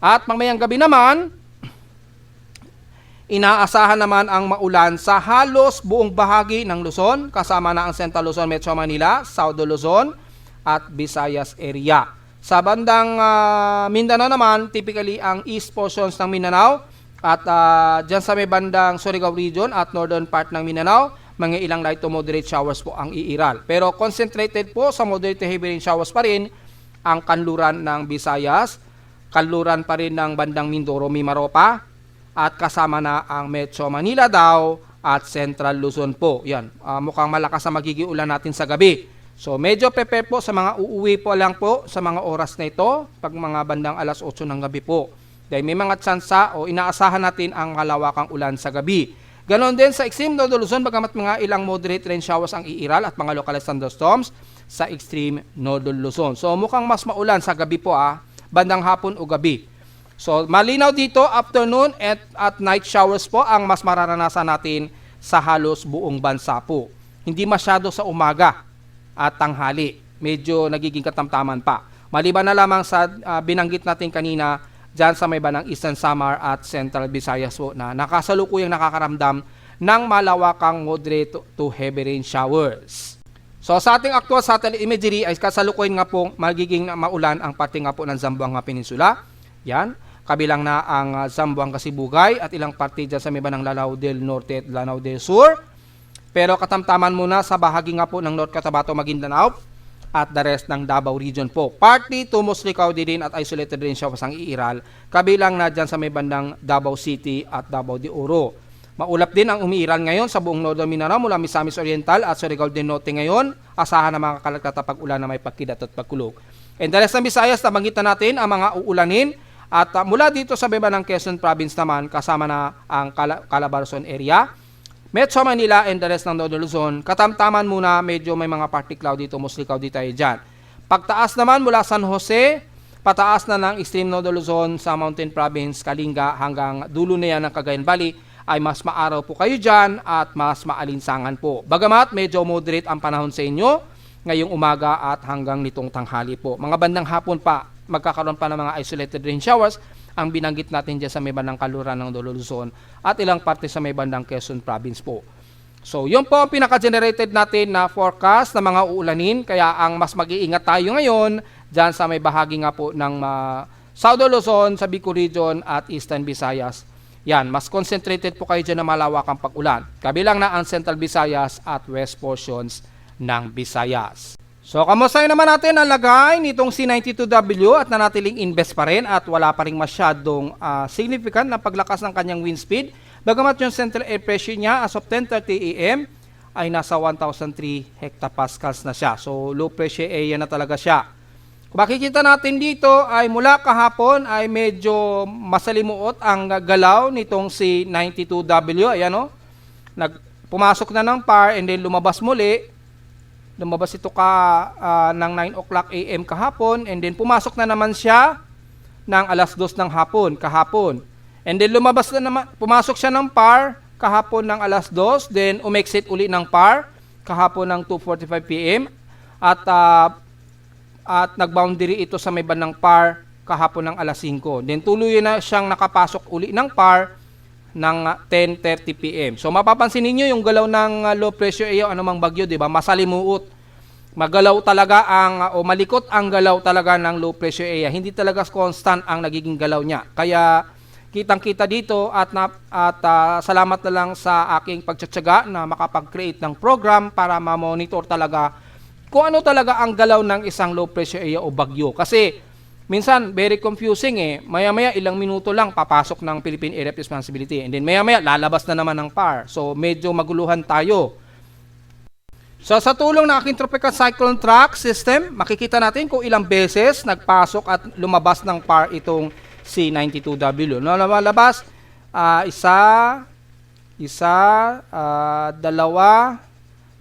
At mamayang gabi naman, inaasahan naman ang maulan sa halos buong bahagi ng Luzon, kasama na ang Central Luzon, Metro Manila, Southern Luzon at Visayas area. Sa bandang Mindanao naman, typically ang east portions ng Mindanao at dyan sa may bandang Surigao Region at northern part ng Mindanao, mga ilang light to moderate showers po ang iiral. Pero concentrated po sa moderate to heavy rain showers pa rin ang kanluran ng Visayas, kanluran pa rin ng bandang Mindoro, Mimaropa, at kasama na ang Metro Manila daw at Central Luzon po. Yan, mukhang malakas ang magiging ulan natin sa gabi. So medyo prepare po sa mga uuwi po lang po sa mga oras na ito, pag mga bandang alas 8 ng gabi po. Dahil may mga tsansa o inaasahan natin ang malawakang ulan sa gabi. Ganon din sa extreme Northern Luzon, bagamat mga ilang moderate rain showers ang iiral at mga localized thunderstorms sa extreme Northern Luzon. So mukhang mas maulan sa gabi po bandang hapon o gabi. So malinaw dito, afternoon at night showers po ang mas mararanasan natin sa halos buong bansa po. Hindi masyado sa umaga at tanghali. Medyo nagiging katamtaman pa. Maliban na lamang sa binanggit natin kanina dyan sa may bandang Eastern Samar at Central Visayas po na nakasalukuyang nakakaramdam ng malawakang moderate to heavy rain showers. So sa ating actual satellite imagery ay kasalukuyan nga po magiging maulan ang parte nga po ng Zamboanga Peninsula. Yan, kabilang na ang Zamboanga Sibugay at ilang parte dyan sa may bandang Lanao del Norte at Lanao del Sur. Pero katamtaman muna sa bahagi nga po ng North Cotabato, Maguindanao at the rest ng Davao Region po. Partly to mostly cloudy din at isolated rain showers ang iiral, kabilang na dyan sa may bandang Davao City at Davao de Oro. Maulap din ang umiiral ngayon sa buong Northern Mindanao mula Misamis Oriental at Surigao del Norte ngayon. Asahan na mga kalagtata pag-ulan na may pagkidat at pagkulog. And the rest ng Visayas, nabanggit na natin ang mga uulanin. At mula dito sa baba ng Quezon Province naman, kasama na ang Calabarzon area, Metro Manila and the rest ng Northern Luzon, katamtaman muna, medyo may mga partly cloudy to mostly cloudy tayo dyan. Pagtaas naman mula San Jose, pataas na ng extreme Northern Luzon sa Mountain Province, Kalinga hanggang dulo na yan ng Cagayan Valley, ay mas maaraw po kayo dyan at mas maalinsangan po. Bagamat medyo moderate ang panahon sa inyo ngayong umaga at hanggang nitong tanghali po. Mga bandang hapon pa, magkakaroon pa ng mga isolated rain showers ang binanggit natin dyan sa may bandang kaluran ng Luzon at ilang parte sa may bandang Quezon Province po. So, yun po ang pinaka-generated natin na forecast ng mga uulanin. Kaya ang mas mag-iingat tayo ngayon dyan sa may bahagi nga po ng Southern Luzon, sa Bicol Region at Eastern Visayas. Yan, mas concentrated po kayo dyan na malawakang pag-ulan. Kabilang na ang Central Visayas at West portions ng Visayas. So, kamusta naman natin ang lagay nitong C92W at nanatiling invest pa rin at wala pa rin masyadong significant na paglakas ng kanyang wind speed. Bagamat yung central air pressure niya as of 10:30 AM ay nasa 1,003 hectopascals na siya. So, low pressure area na talaga siya. Kung makikita natin dito ay mula kahapon ay medyo masalimuot ang galaw nitong C92W. Ayan o, pumasok na ng PAR and then lumabas muli. Lumabas ito ng 9 o'clock AM kahapon and then pumasok na naman siya ng alas 2 ng hapon kahapon. And then pumasok siya ng PAR kahapon ng alas 2, then umexit uli ng PAR kahapon ng 2:45 PM at nagboundary ito sa may bandang PAR kahapon ng alas 5. Then tuloy na siyang nakapasok uli ng PAR ng 10:30 PM. So mapapansin niyo yung galaw ng low pressure area, anumang bagyo, 'di ba? Masalimuot. Magalaw talaga malikot ang galaw talaga ng low pressure area. Hindi talaga constant ang nagiging galaw niya. Kaya kitang-kita dito at salamat na lang sa aking pagtsatsaga na makapag-create ng program para ma-monitor talaga kung ano talaga ang galaw ng isang low pressure area o bagyo. Kasi minsan, very confusing Maya-maya, ilang minuto lang, papasok ng Philippine Area of Responsibility. And then, maya-maya, lalabas na naman ng PAR. So, medyo maguluhan tayo. So, sa tulong ng aking Tropical Cyclone Track System, makikita natin kung ilang beses nagpasok at lumabas ng PAR itong C92W. Lumalabas, dalawa,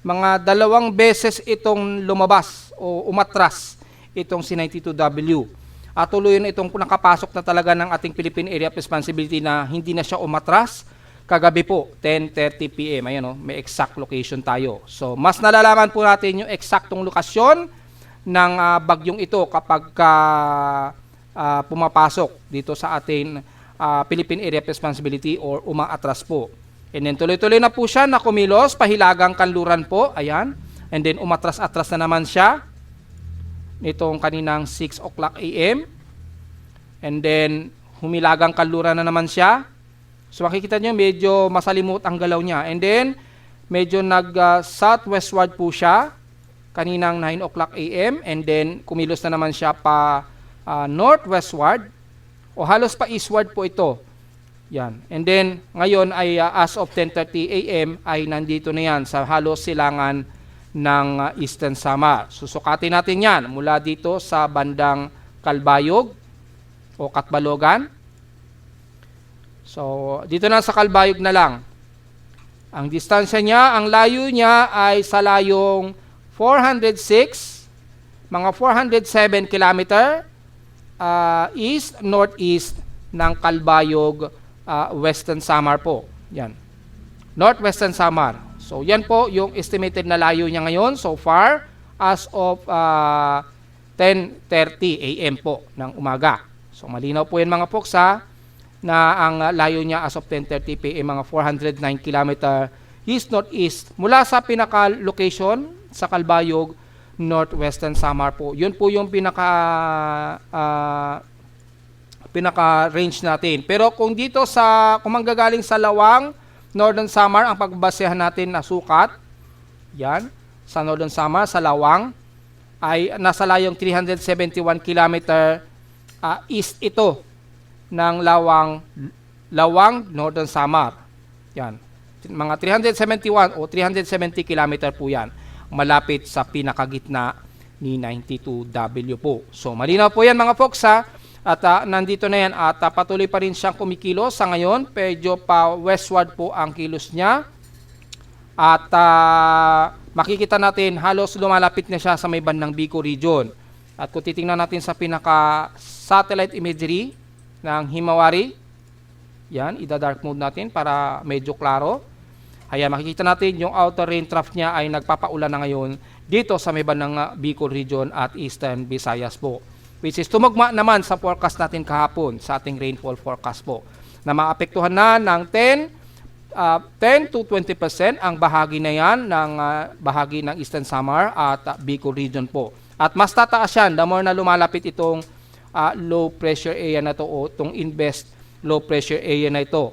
mga 2 beses itong lumabas o umatras itong C92W. At tuloy na itong nakapasok na talaga ng ating Philippine Area of Responsibility na hindi na siya umatras kagabi po, 10:30 PM. Ayan may exact location tayo. So, mas nalalaman po natin yung eksaktong lokasyon ng bagyong ito kapag pumapasok dito sa ating Philippine Area of Responsibility or umaatras po. And then tuloy-tuloy na po siya na kumilos, pahilagang kanluran po. Ayan. And then umatras-atras na naman siya nitong kaninang 6 o'clock AM. And then, humilagang kanluran na naman siya. So, makikita nyo, medyo masalimot ang galaw niya. And then, medyo nag-southwestward po siya kaninang 9 o'clock AM. And then, kumilos na naman siya pa northwestward o halos pa eastward po ito. Yan. And then, ngayon ay as of 10:30 AM ay nandito na yan sa halos silangan ng Eastern Samar. Susukatin natin yan mula dito sa bandang Kalbayog o Katbalogan. So, dito na sa Kalbayog na lang. Ang distansya niya, ang layo niya ay sa layong 406, mga 407 kilometer east-northeast ng Kalbayog, Western Samar po. Yan. Northwestern Samar. So, yan po yung estimated na layo niya ngayon so far as of 10:30 AM po ng umaga. So malinaw po yan mga folks ha, na ang layo niya as of 10:30 PM mga 409 km east northeast mula sa pinaka location sa Calbayog, Northwestern Samar po. Yun po yung pinaka range natin. Pero kung dito kung manggagaling sa Lawang, Northern Samar ang pagbasehan natin na sukat, yan, sa Northern Samar, sa Lawang, ay nasa layong 371 km east ito ng Lawang, Northern Samar. Yan. Mga 371 o 370 km po yan. Malapit sa pinakagitna ni 92W po. So, malinaw po yan mga folks ha. At nandito na yan at patuloy pa rin siyang kumikilos sa ngayon. Medyo pa westward po ang kilos niya. At makikita natin halos lumalapit na siya sa may bandang Bicol region. At kung titingnan natin sa pinaka satellite imagery ng Himawari, yan, ida-dark mode natin para medyo klaro. Ayan, makikita natin yung outer rain trough niya ay nagpapaulan na ngayon dito sa may bandang Bicol region at Eastern Visayas po. Which is tumugma naman sa forecast natin kahapon, sa ating rainfall forecast po, na maapektuhan na ng 10 to 20% ang bahagi na yan ng bahagi ng Eastern Samar at Bicol region po. At mas tataas yan the more na lumalapit itong low pressure area na to o itong invest low pressure area na ito.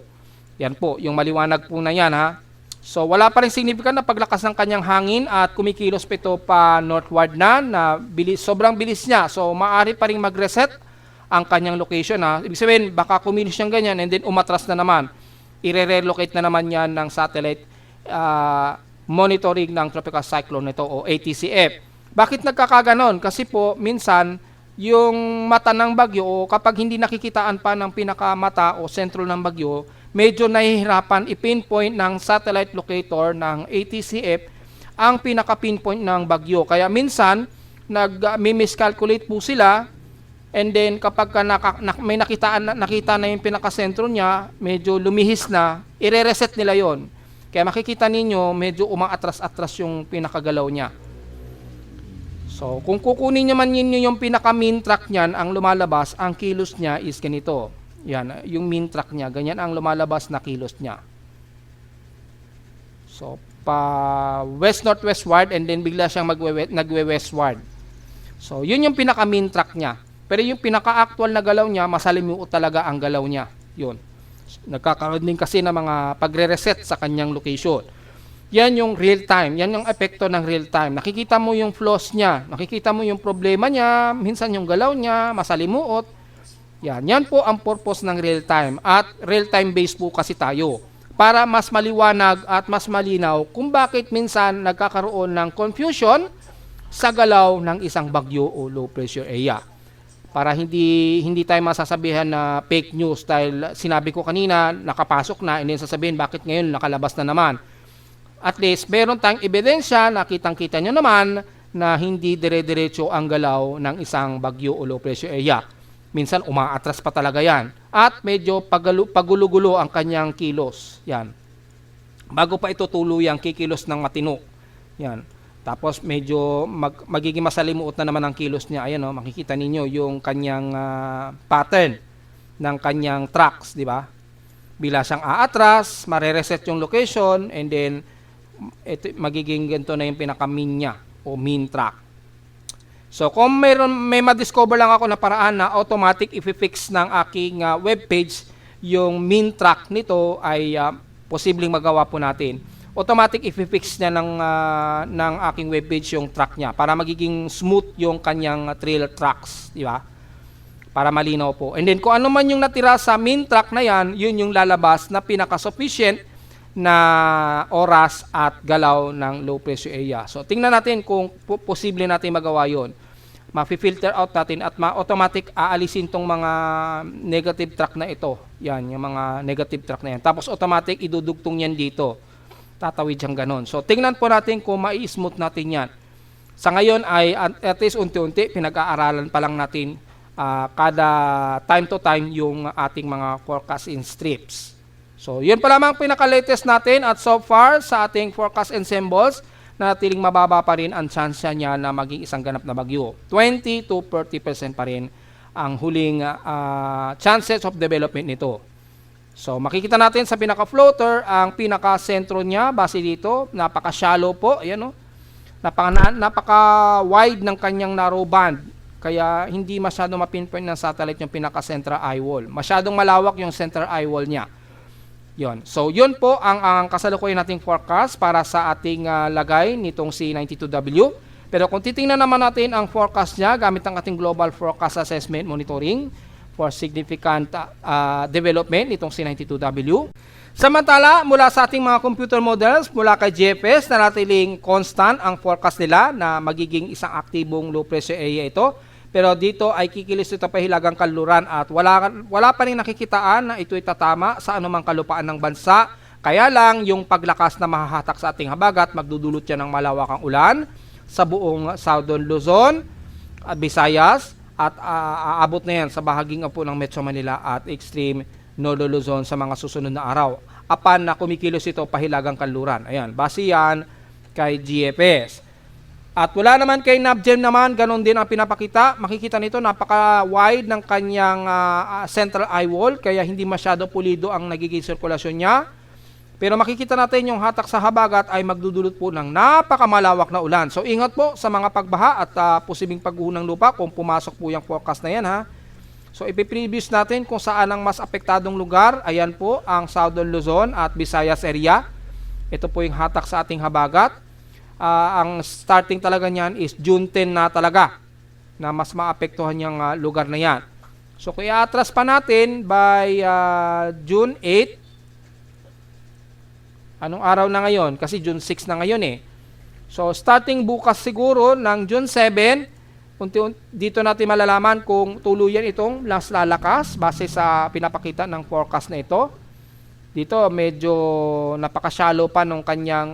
Yan po, yung maliwanag po na yan ha. So wala pa rin significant na paglakas ng kanyang hangin at kumikilos pa ito pa northward na bilis, sobrang bilis niya. So maaari pa rin mag-reset ang kanyang location ha. Ibig sabihin baka kumilos siyang ganyan and then umatras na naman. I-relocate na naman yan ng satellite monitoring ng tropical cyclone nito o ATCF. Bakit nagkakaganon? Kasi po minsan yung mata ng bagyo o kapag hindi nakikitaan pa ng pinakamata o sentro ng bagyo, medyo nahihirapan i-pinpoint ng satellite locator ng ATCF ang pinaka-pinpoint ng bagyo. Kaya minsan, nag-miscalculate po sila and then kapag may nakita na yung pinaka-sentro niya, medyo lumihis na, i-reset nila yon. Kaya makikita ninyo, medyo umaatras-atras yung pinakagalaw niya. So, kung kukunin naman ninyo yung pinaka-mean track niyan, ang lumalabas, ang kilos niya is ganito. Yan, yung mean track niya, ganyan ang lumalabas na kilos niya. So, pa west-northwestward and then bigla siyang nagwe-westward. So, yun yung pinaka-mean track niya. Pero yung pinaka-actual na galaw niya, masalimuot talaga ang galaw niya. Yun. Nagkakaroon din kasi ng mga pagre-reset sa kanyang location. Yan yung real time. Yan yung epekto ng real time. Nakikita mo yung flaws niya. Nakikita mo yung problema niya. Minsan yung galaw niya, masalimuot. Yan po ang purpose ng real time. At real time based po kasi tayo. Para mas maliwanag at mas malinaw kung bakit minsan nagkakaroon ng confusion sa galaw ng isang bagyo o low pressure area. Para hindi tayo masasabihan na fake news dahil sinabi ko kanina, nakapasok na, and then sasabihin bakit ngayon nakalabas na naman. At least, meron tayong ebidensya na kitang-kita nyo naman na hindi dire-diretso ang galaw ng isang bagyo o low pressure area. Minsan, umaatras pa talaga yan. At medyo pagulo-gulo ang kanyang kilos. Yan. Bago pa ito tuluyang kikilos ng matino. Yan. Tapos, medyo magiging masalimuot na naman ang kilos niya. Ayan, makikita ninyo yung kanyang pattern ng kanyang tracks, di ba? Bila siyang aatras, mare-reset yung location, and then, ito, magiging ganito na yung pinaka-mean niya o mean track. So kung may ma-discover lang ako na paraan na automatic i-fix ng aking webpage yung mean track nito ay posibleng magawa po natin. Automatic i-fix niya ng aking webpage yung track niya para magiging smooth yung kanyang trail tracks, di ba? Para malinaw po. And then kung ano man yung natira sa mean track na yan, yun yung lalabas na pinaka-sufficient na oras at galaw ng low pressure area. So, tingnan natin kung posible natin magawa yon. Ma-filter out natin at ma-automatic aalisin tong mga negative track na ito. Yan, yung mga negative track na yan. Tapos, automatic idudugtong yan dito. Tatawid siyang ganon. So, tingnan po natin kung mai-smooth natin yan. Sa ngayon ay at least unti-unti, pinag-aaralan pa lang natin kada time to time yung ating mga forecasting strips. So, yun pa lamang pinaka-latest natin at so far sa ating forecast and symbols, natiling mababa pa rin ang chance niya na maging isang ganap na bagyo. 20 to 30% pa rin ang huling chances of development nito. So makikita natin sa pinaka-floater, ang pinaka-sentro niya, base dito, napaka-shallow po, ayan o. Napaka-wide ng kanyang narrow band. Kaya hindi masyado mapinpoint ng satellite yung pinaka-central eye wall. Masyadong malawak yung central eye wall niya. Yon. So yun po ang kasalukuyan nating forecast para sa ating lagay nitong C92W. Pero kung titingnan naman natin ang forecast niya gamit ang ating Global Forecast Assessment Monitoring for significant development nitong C92W. Samantala, mula sa ating mga computer models, mula kay GFS, na natiling constant ang forecast nila na magiging isang aktibong low pressure area ito. Pero dito ay kikilos ito pa hilagang kanluran at wala pa rin nakikitaan na ito'y tatama sa anumang kalupaan ng bansa. Kaya lang yung paglakas na mahahatak sa ating habagat, magdudulot yan ng malawakang ulan sa buong Southern Luzon, Visayas, at aabot na yan sa bahaging po ng Metro Manila at extreme Northern Luzon sa mga susunod na araw. Apan na kumikilos ito pahilagang kanluran. Ayan, base yan kay GFS. At wala naman kay NavGem naman, ganun din ang pinapakita. Makikita nito, napaka-wide ng kanyang central eye wall, kaya hindi masyado pulido ang nagiging sirkulasyon niya. Pero makikita natin yung hatak sa habagat ay magdudulot po ng napakamalawak na ulan. So ingat po sa mga pagbaha at posibleng pagguho ng lupa kung pumasok po yung forecast na yan ha. So ipiprevious natin kung saan ang mas apektadong lugar. Ayan po ang Southern Luzon at Visayas area. Ito po yung hatak sa ating habagat. Ang starting talaga niyan is June 10 na talaga na mas maapektuhan yung lugar na yan. So kung i-atras pa natin by June 8, anong araw na ngayon? Kasi June 6 na ngayon eh. So starting bukas siguro ng June 7, dito natin malalaman kung tuluyan itong lalakas base sa pinapakita ng forecast na ito. Dito medyo napaka-shallow pa nung kanyang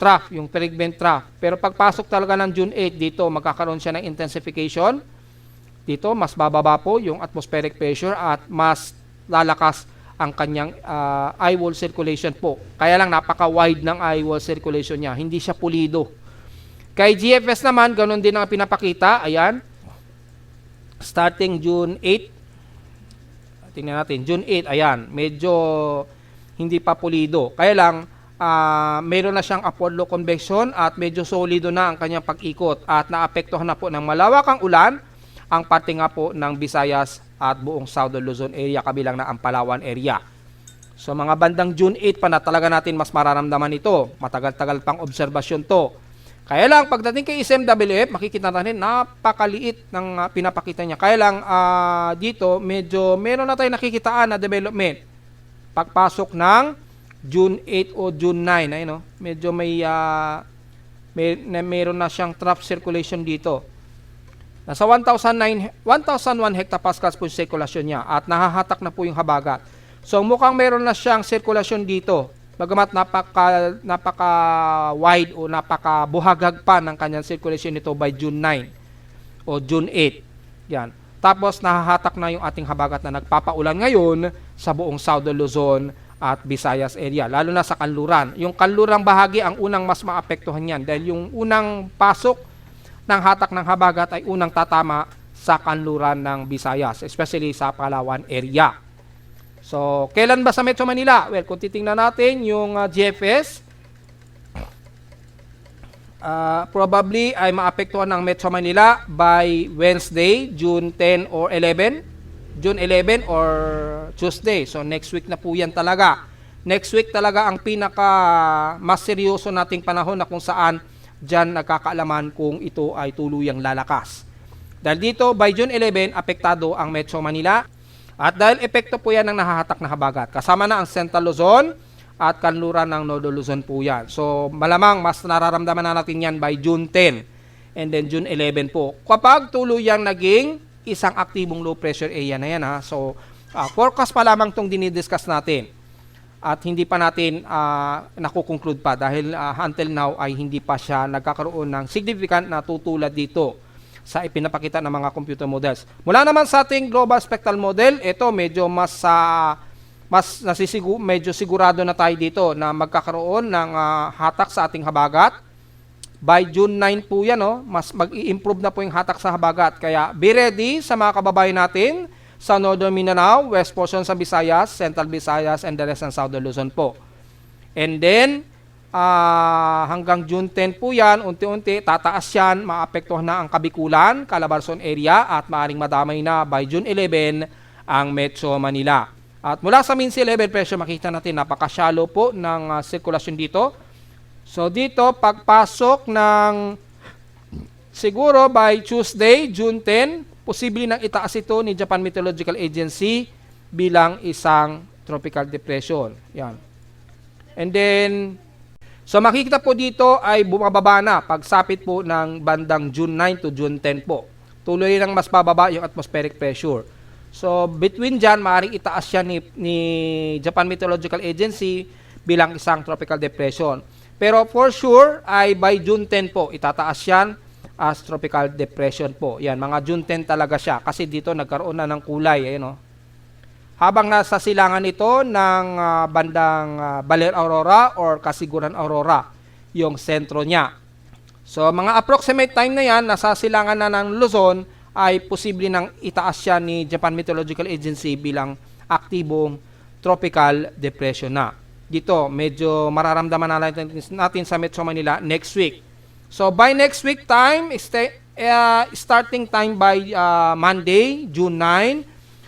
trough, yung Perigment trough. Pero pagpasok talaga ng June 8, dito magkakaroon siya ng intensification. Dito mas bababa po yung atmospheric pressure at mas lalakas ang kanyang eye wall circulation po. Kaya lang napaka-wide ng eye wall circulation niya. Hindi siya pulido. Kay GFS naman, ganun din ang pinapakita. Ayan. Starting June 8. Tingnan natin. June 8, ayan. Medyo hindi pa pulido. Kaya lang, meron na siyang upward low convection at medyo solido na ang kanyang pag-ikot at naapektuhan na po ng malawakang ulan ang parte nga po ng Visayas at buong Southern Luzon area kabilang na ang Palawan area. So mga bandang June 8 pa na talaga natin mas mararamdaman ito. Matagal-tagal pang obserbasyon to. Kaya lang pagdating kay SMWF, makikita natin napakaliit ng pinapakita niya. Kaya lang dito medyo meron na tayong nakikitaan na development. Pagpasok ng June 8 o June 9, ay no, medyo meron na siyang trough circulation dito. Nasa 1,001 hectopascals po yung sirkulasyon niya at nahahatak na po yung habagat. So mukhang meron na siyang sirkulasyon dito. Bagamat napaka wide o napaka buhagag pa ng kanyang circulation nito by June 9 o June 8. Yan. Tapos nahahatak na yung ating habagat na nagpapaulan ngayon sa buong Southern Luzon at Visayas area, lalo na sa kanluran. Yung kanlurang bahagi ang unang mas maapektuhan yan dahil yung unang pasok ng hatak ng habagat ay unang tatama sa kanluran ng Visayas, especially sa Palawan area. So, kailan ba sa Metro Manila? Well, kung titingnan natin yung GFS, probably ay maapektuhan ng Metro Manila by Wednesday, June 10 or 11. June 11 or Tuesday. So next week na po yan talaga. Next week talaga ang pinaka mas seryoso nating panahon na kung saan dyan nagkakaalaman kung ito ay tuluyang lalakas. Dahil dito by June 11 apektado ang Metro Manila at dahil epekto po yan ng nahahatak na habagat. Kasama na ang Central Luzon at kanluran ng Northern Luzon po yan. So malamang mas nararamdaman na natin yan by June 10 and then June 11 po. Kapag tuluyang naging isang aktibong low pressure area na yan ha. So, forecast pa lamang itong dinidiscuss natin. At hindi pa natin nakukonclude pa dahil until now ay hindi pa siya nagkakaroon ng significant na tutulad dito sa ipinapakita ng mga computer models. Mula naman sa ating global spectral model, ito medyo medyo sigurado na tayo dito na magkakaroon ng hatak sa ating habagat By June 9 po yan, no? Mas mag-i-improve na po yung hatak sa habagat. Kaya be ready sa mga kababayan natin sa Northern Mindanao, West portion sa Visayas, Central Visayas, and the rest ng Southern Luzon po. And then, hanggang June 10 po yan, unti-unti, tataas yan, maapektuhan na ang Kabikulan, Calabarzon area, at maaaring madamay na by June 11 ang Metro Manila. At mula sa means 11 pressure, makita natin, napaka-shallow po ng sirkulasyon dito. So dito, pagpasok ng siguro by Tuesday, June 10, posible nang itaas ito ni Japan Meteorological Agency bilang isang tropical depression. Yan. And then, so makikita po dito ay bumababa na pagsapit po ng bandang June 9 to June 10 po. Tuloy lang mas bababa yung atmospheric pressure. So between dyan, maaaring itaas yan ni Japan Meteorological Agency bilang isang tropical depression. Pero for sure ay by June 10 po, itataas yan as tropical depression po. Yan, mga June 10 talaga siya kasi dito nagkaroon na ng kulay. Ayun, no? Habang nasa silangan ito ng bandang Baler Aurora or Kasiguran Aurora, yung sentro niya. So mga approximate time na yan, nasa silangan na ng Luzon, ay posible nang itaas siya ni Japan Meteorological Agency bilang aktibong tropical depression na. Dito, medyo mararamdaman natin sa Metro Manila next week. So, by next week time, starting time by Monday, June 9,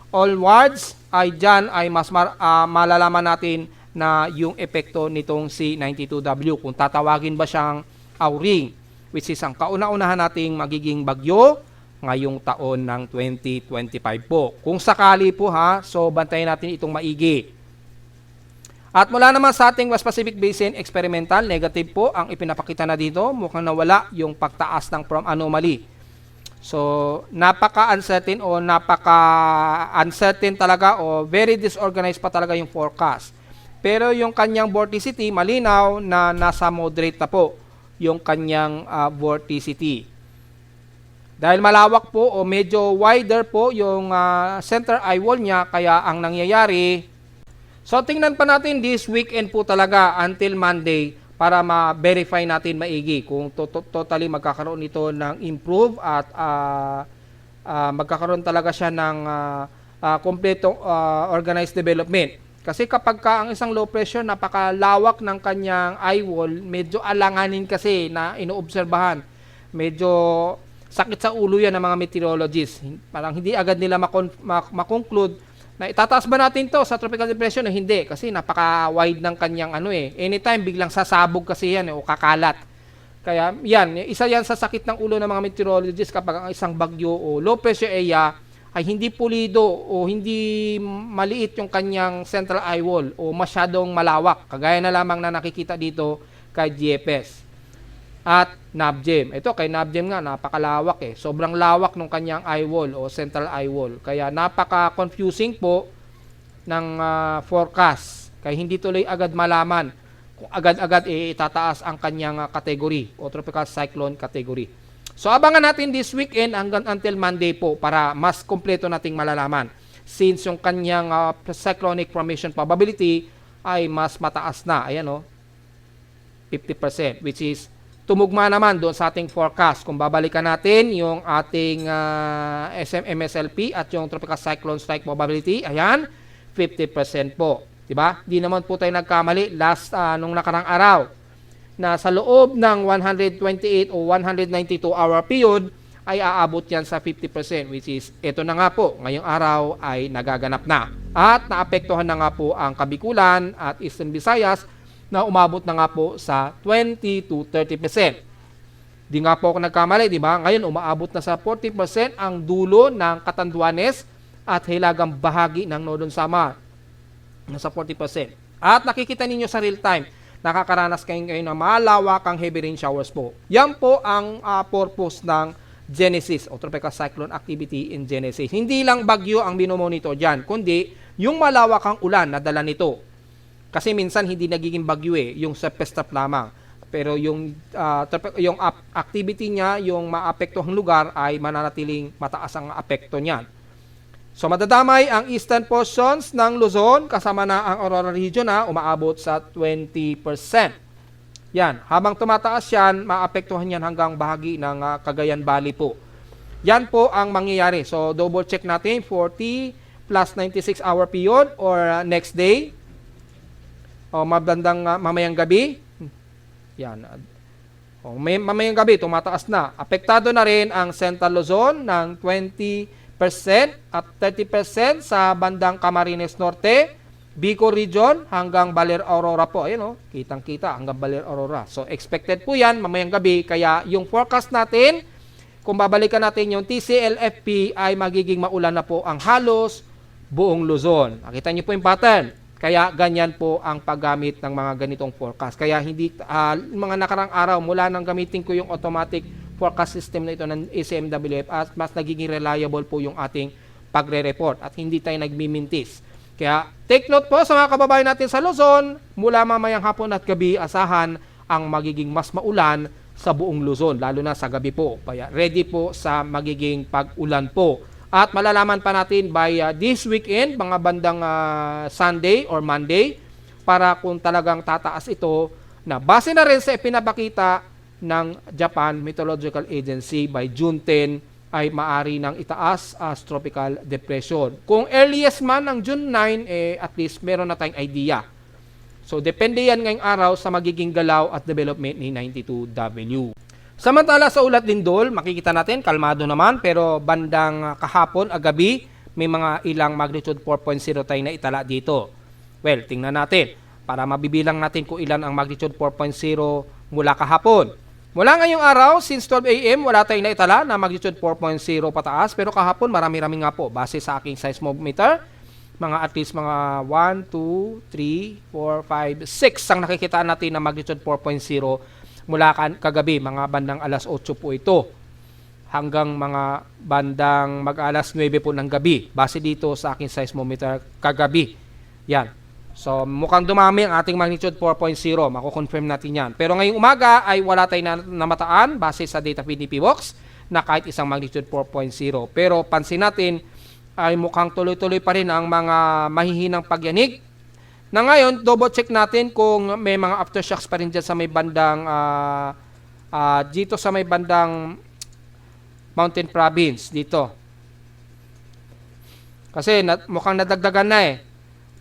onwards, ay dyan ay mas malalaman natin na yung epekto nitong C92W. Kung tatawagin ba siyang Auring, which is ang kauna-unahan nating magiging bagyo ngayong taon ng 2025 po. Kung sakali po ha, so bantayan natin itong maigi. At mula naman sa ating West Pacific Basin Experimental, negative po ang ipinapakita na dito. Mukhang nawala yung pagtaas ng from anomaly. So, napaka-uncertain o napaka-uncertain talaga o very disorganized pa talaga yung forecast. Pero yung kanyang vorticity, malinaw na nasa moderate na po yung kanyang vorticity. Dahil malawak po o medyo wider po yung center eye wall niya, kaya ang nangyayari. So, tingnan pa natin this weekend po talaga until Monday para ma-verify natin maigi kung totally magkakaroon ito ng improve at magkakaroon talaga siya ng kompletong organized development. Kasi kapag ang isang low pressure, napakalawak ng kanyang eye wall, medyo alanganin kasi na inoobserbahan. Medyo sakit sa ulo yan ng mga meteorologists. Parang hindi agad nila makonclude na itataas ba natin to sa tropical depression o hindi? Kasi napaka-wide ng kanyang anytime biglang sasabog kasi yan o kakalat. Kaya yan, isa yan sa sakit ng ulo ng mga meteorologists kapag ang isang bagyo o low pressure area ay hindi pulido o hindi maliit yung kanyang central eye wall o masyadong malawak. Kagaya na lamang na nakikita dito kay GFS at NAVGEM. Ito kay NAVGEM nga, napakalawak eh. Sobrang lawak ng kanyang eye wall o central eye wall. Kaya napaka-confusing po ng forecast. Kaya hindi tuloy agad malaman kung agad-agad itataas ang kanyang category o tropical cyclone category. So abangan natin this weekend hanggang until Monday po para mas kompleto nating malalaman. Since yung kanyang cyclonic formation probability ay mas mataas na. Ayan o, 50%, which is tumugma naman doon sa ating forecast. Kung babalikan natin yung ating SMMSLP at yung tropical cyclone strike probability, ayan, 50% po. Diba? Di naman po tayo nagkamali last nung nakarang araw na sa loob ng 128 o 192 hour period ay aabot yan sa 50%, which is ito na nga po, ngayong araw ay nagaganap na. At naapektuhan na nga po ang Kabikulan at Eastern Visayas na umabot na nga po sa 20 to 30%. Di nga po ako nagkamali, di ba? Ngayon, umaabot na sa 40% ang dulo ng Catanduanes at hilagang bahagi ng Northern Samar. Nasa 40%. At nakikita ninyo sa real time, nakakaranas kayo ngayon ng malawakang heavy rain showers po. Yan po ang purpose ng Genesis o Tropical Cyclone Activity in Genesis. Hindi lang bagyo ang binomonitor dyan, kundi yung malawakang ulan na dala nito. Kasi minsan hindi nagiging bagyo yung surface trap lamang. Pero yung activity niya, yung maapektuhang lugar ay mananatiling mataas ang apekto niyan. So madadamay ang eastern portions ng Luzon kasama na ang Aurora region umaabot sa 20%. Yan, habang tumataas yan, maapektuhan yan hanggang bahagi ng Cagayan Valley po. Yan po ang mangyayari. So, double check natin 40 plus 96 hour period or next day o mabandang mamayang gabi. Yan. O, mamayang gabi, tumataas na. Apektado na rin ang Central Luzon ng 20% at 30% sa bandang Camarines Norte, Bicol Region hanggang Baler Aurora po. Ayun, kitang-kita hanggang Baler Aurora. So, expected po yan mamayang gabi. Kaya yung forecast natin, kung babalikan natin yung TCLFP, ay magiging maulan na po ang halos buong Luzon. Nakita niyo po yung pattern. Kaya ganyan po ang paggamit ng mga ganitong forecast. Kaya hindi, mga nakarang araw, mula nang gamitin ko yung automatic forecast system na ito ng ACMWF, at mas nagiging reliable po yung ating pagre-report at hindi tayo nagmimintis. Kaya take note po sa mga kababayan natin sa Luzon, mula mamayang hapon at gabi, asahan ang magiging mas maulan sa buong Luzon, lalo na sa gabi po. Kaya ready po sa magiging pag-ulan po. At malalaman pa natin by this weekend, mga bandang Sunday or Monday, para kung talagang tataas ito, na base na rin sa ipinapakita ng Japan Meteorological Agency by June 10, ay maari nang itaas as tropical depression. Kung earliest man ng June 9, at least meron na tayong idea. So, depende yan ngayong araw sa magiging galaw at development ni 92W. Samantala sa ulat lindol, makikita natin, kalmado naman, pero bandang kahapon, agabi, may mga ilang magnitude 4.0 tayo na itala dito. Well, tingnan natin, para mabibilang natin kung ilan ang magnitude 4.0 mula kahapon. Mula ngayong araw, since 12 a.m., wala tayong naitala na magnitude 4.0 pataas, pero kahapon marami-rami nga po, base sa aking seismometer, mga at least mga 1, 2, 3, 4, 5, 6 ang nakikita natin na magnitude 4.0 mula kagabi, mga bandang alas 8 po ito hanggang mga bandang mag-alas 9 po ng gabi, base dito sa aking seismometer kagabi. Yan. So, mukhang dumami ang ating magnitude 4.0. Mako-confirm natin yan. Pero ngayong umaga ay wala tayong namataan base sa data PDP Box na kahit isang magnitude 4.0. Pero pansin natin ay mukhang tuloy-tuloy pa rin ang mga mahihinang pagyanig. Na ngayon, double check natin kung may mga aftershocks pa rin dyan sa may bandang dito sa may bandang Mountain Province dito. Kasi mukhang nadagdagan na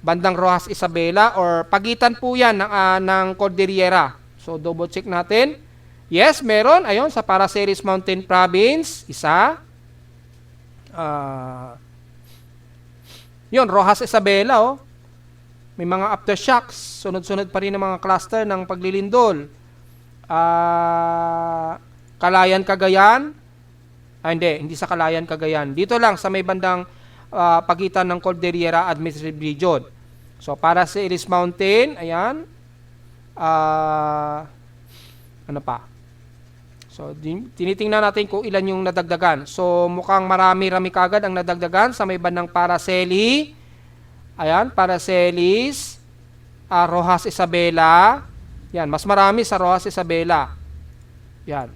bandang Rojas Isabela or pagitan po yan ng Cordillera. So, double check natin. Yes, meron. Ayun, sa Paraceres Mountain Province, isa. Yun, Rojas Isabela, may mga aftershocks. Sunod-sunod pa rin ng mga cluster ng paglilindol. Calayan, Cagayan. Hindi sa Calayan, Cagayan. Dito lang sa may bandang pagitan ng Cordillera Administrative Region. So, para sa Iris Mountain, ayan. Ano pa? So, tinitingnan natin kung ilan yung nadagdagan. So, mukhang marami-rami kagad ang nadagdagan sa may bandang Paraceli. Ayan, Paracelis, Rojas Isabela. Yan, mas marami sa Rojas Isabela. Yan.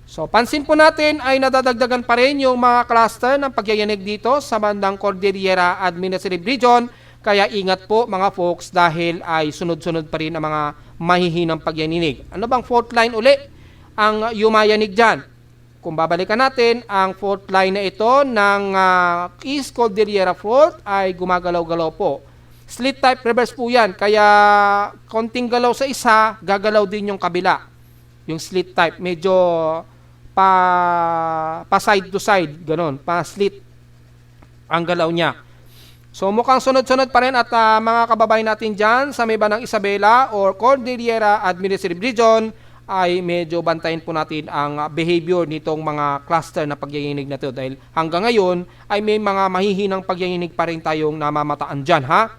So, pansin po natin ay nadadagdagan pa rin yung mga cluster ng pagyayanig dito sa bandang Cordillera Administrative Region. Kaya ingat po mga folks dahil ay sunod-sunod pa rin ang mga mahihinang pagyanig. Ano bang fault line uli ang yumayanig dyan? Kung babalikan natin, ang fault line na ito ng East Cordillera Fault ay gumagalaw-galaw po. Slit type reverse po yan. Kaya konting galaw sa isa, gagalaw din yung kabila. Yung slit type, medyo pa side to side, ganun, pa slit ang galaw niya. So mukhang sunod-sunod pa rin at mga kababayan natin dyan sa may bandang Isabela or Cordillera Administrative Region ay medyo bantayin po natin ang behavior nitong mga cluster na pagyayinig na ito dahil hanggang ngayon ay may mga mahihinang pagyayinig pa rin tayong namamataan dyan, ha?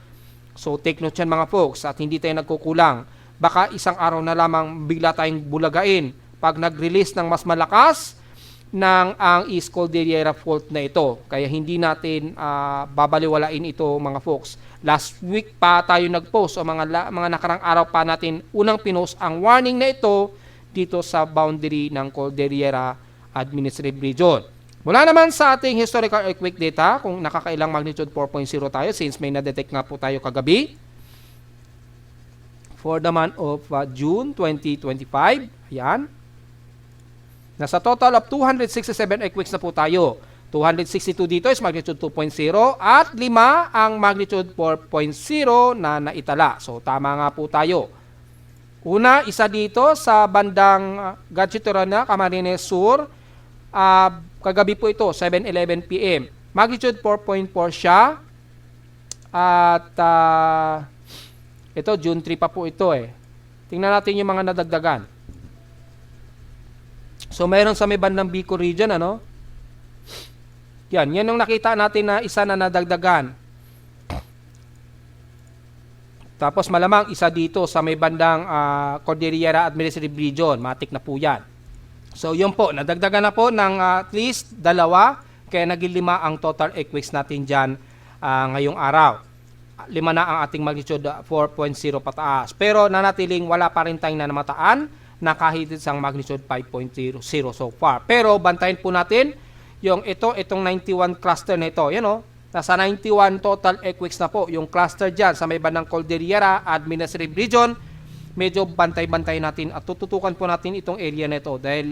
So take note yan mga folks at hindi tayo nagkukulang. Baka isang araw na lamang bigla tayong bulagain pag nag-release ng mas malakas ng ang East Cordillera Fault na ito. Kaya hindi natin babaliwalain ito mga folks. Last week pa tayo nag-post o mga nakarang araw pa natin unang pinost ang warning na ito dito sa boundary ng Cordillera Administrative Region. Mula naman sa ating historical earthquake data, kung nakakailang magnitude 4.0 tayo since may na-detect nga po tayo kagabi. for the month of June 2025. Ayan. Nasa total of 267 earthquakes na po tayo. 262 dito is magnitude 2.0 at 5 ang magnitude 4.0 na naitala. So tama nga po tayo. Una, isa dito sa bandang Gatchiterana, Camarines Sur. Kagabi po ito, 7:11 PM. Magnitude 4.4 siya. At ito, June 3 pa po ito eh. Tingnan natin yung mga nadagdagan. So, mayroon sa may bandang Bicol region, ano? Yan yung nakita natin na isa na nadagdagan. Tapos malamang isa dito sa may bandang Cordillera Administrative Region. Matik na po yan. So, yun po. Nadagdagan na po ng at least 2. Kaya naging 5 ang total earthquakes natin dyan ngayong araw. 5 na ang ating magnitude 4.0 pataas. Pero nanatiling wala pa rin tayong nanamataan na kahit isang magnitude 5.0 so far. Pero bantayan po natin yung itong 91 cluster na ito. Yan o, nasa 91 total earthquakes na po. Yung cluster dyan sa may bandang Cordillera Administrative Region, medyo bantay-bantay natin at tututukan po natin itong area na ito dahil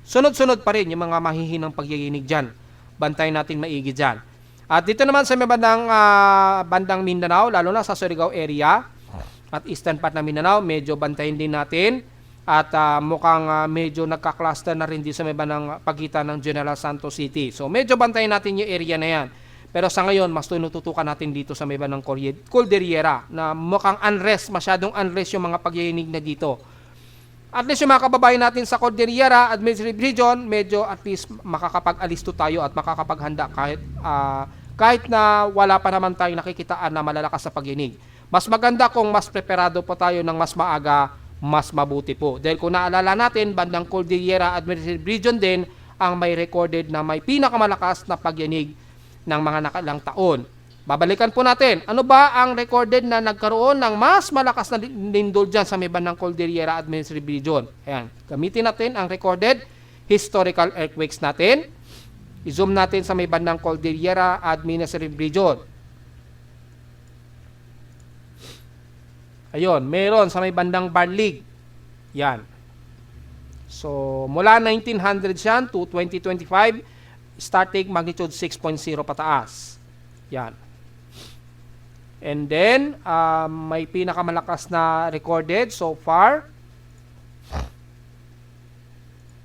sunod-sunod pa rin yung mga mahihinang pagyiginig dyan. Bantayan natin maigi dyan. At dito naman sa may bandang Mindanao, lalo na sa Surigao area at eastern part ng Mindanao, medyo bantayin din natin. At mukhang medyo nagka-cluster na rin din sa may bandang pagitan ng General Santos City. So medyo bantayin natin yung area na yan. Pero sa ngayon, mas tinututukan natin dito sa may bandang Cordillera na mukhang unrest, masyadong unrest yung mga pagyinig na dito. At least yung mga kababayan natin sa Cordillera Administrative Region, medyo at least makakapag-alisto tayo at makakapaghanda kahit na wala pa naman tayong nakikitaan na malalakas sa pagyinig. Mas maganda kung mas preparado pa tayo ng mas maaga, mas mabuti po. Dahil kung naalala natin, bandang Cordillera Administrative Region din ang may recorded na may pinakamalakas na pagyanig ng mga nakailang taon. Babalikan po natin, ano ba ang recorded na nagkaroon ng mas malakas na lindol dyan sa may bandang Cordillera Administrative Region? Ayan, gamitin natin ang recorded historical earthquakes natin. I-zoom natin sa may bandang Cordillera Administrative Region. Ayun, meron sa may bandang Barlig. Yan. So, mula 1900 yan to 2025, starting magnitude 6.0 pataas. Yan. And then, may pinakamalakas na recorded so far.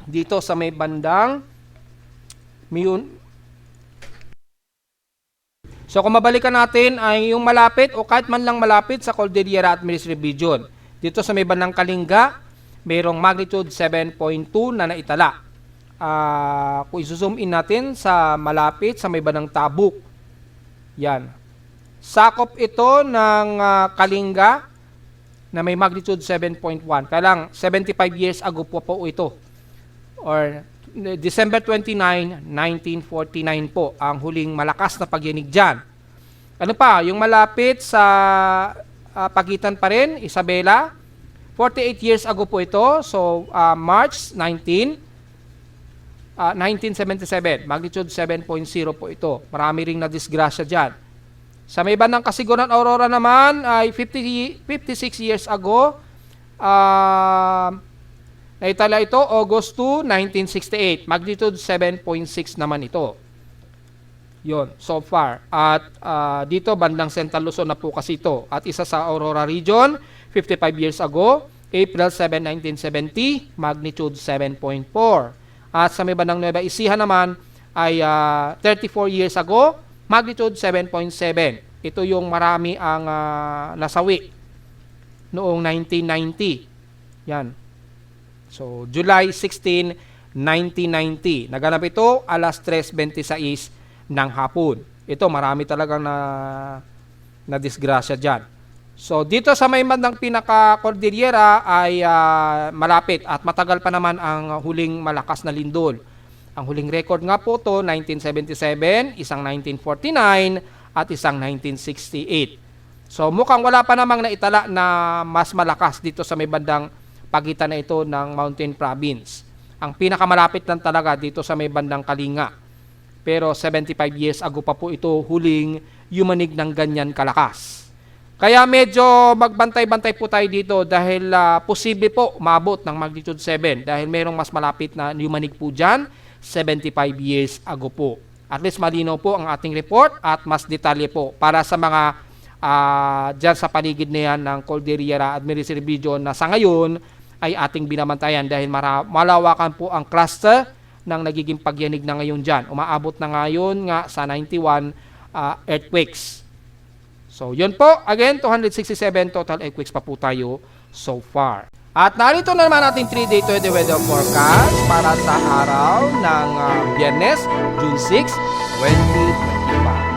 Dito sa may bandang So kung mabalikan natin ay yung malapit o kahit man lang malapit sa Cordillera Administrative Region. Dito sa may bandang Kalinga, mayroong magnitude 7.2 na naitala. Kung i-zoom in natin sa malapit sa may bandang Tabuk. Yan. Sakop ito ng Kalinga na may magnitude 7.1. Kaya lang 75 years ago po ito. Or December 29, 1949 po ang huling malakas na pagyanig dyan. Ano pa? Yung malapit sa pagitan pa rin, Isabela, 48 years ago po ito. So, March 19, 1977, magnitude 7.0 po ito. Marami ring na-disgrasya dyan. Sa may bandang Kasiguran, Aurora naman ay 56 years ago. Naitala ito August 2, 1968. Magnitude 7.6 naman ito. Yon, so far. At dito bandang Central Luzon na po kasi ito. At isa sa Aurora Region, 55 years ago, April 7, 1970, magnitude 7.4. At sa may bandang Nueva Ecija naman ay 34 years ago, magnitude 7.7. Ito yung marami ang nasawi noong 1990. Yan. So, July 16, 1990. Naganap ito alas 3:26 ng hapon. Ito, marami talagang na disgrasya dyan. So, dito sa may bandang pinaka-Cordillera ay malapit at matagal pa naman ang huling malakas na lindol. Ang huling record nga po to 1977, isang 1949 at isang 1968. So, mukhang wala pa namang naitala na mas malakas dito sa may bandang pagitan na ito ng Mountain Province. Ang pinakamalapit lang talaga dito sa may bandang Kalinga. Pero 75 years ago pa po ito huling yumanig ng ganyan kalakas. Kaya medyo magbantay-bantay po tayo dito dahil posible po umabot ng magnitude 7 dahil mayroong mas malapit na yumanig po dyan 75 years ago po. At least malinaw po ang ating report at mas detalye po para sa mga dyan sa paligid na yan ng Cordillera Administrative Region na sa ngayon ay ating binabantayan dahil malawakan po ang cluster ng nagiging pagyanig na ngayon dyan. Umaabot na ngayon nga sa 91 earthquakes. So, yun po. Again, 267 total earthquakes pa po tayo so far. At narito na naman ating 3-day weather forecast para sa araw ng Biyernes, June 6, 2025.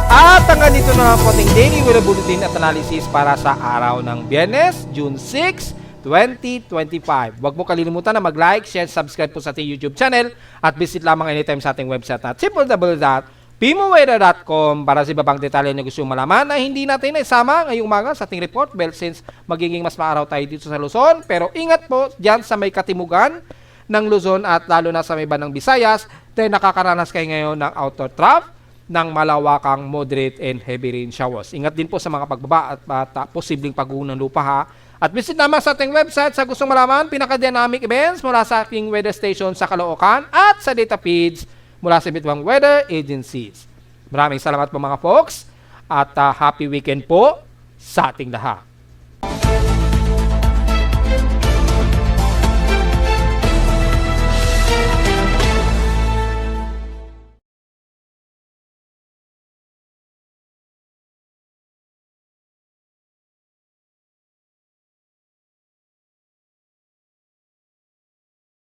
At hanggang dito na ang ating daily weather bulletin at analysis para sa araw ng Biyernes, June 6, 2025. Huwag mo kalilimutan na mag-like, share, subscribe po sa ating YouTube channel at visit lamang anytime sa ating website at www.pimoweather.com para sa iba pang detalye na gusto malaman na hindi natin naisama ngayong umaga sa ating report since magiging mas maaraw tayo dito sa Luzon. Pero ingat po dyan sa may katimugan ng Luzon at lalo na sa may bandang Visayas dahil nakakaranas kayo ngayon ng outer trough ng malawakang moderate and heavy rain showers. Ingat din po sa mga pagbaba at posibleng pagguho ng lupa ha. At visit naman sa ating website sa gustong malaman pinaka-dynamic events mula sa ating weather station sa Caloocan at sa data feeds mula sa iba't weather agencies. Maraming salamat po mga folks at happy weekend po sa ating lahat.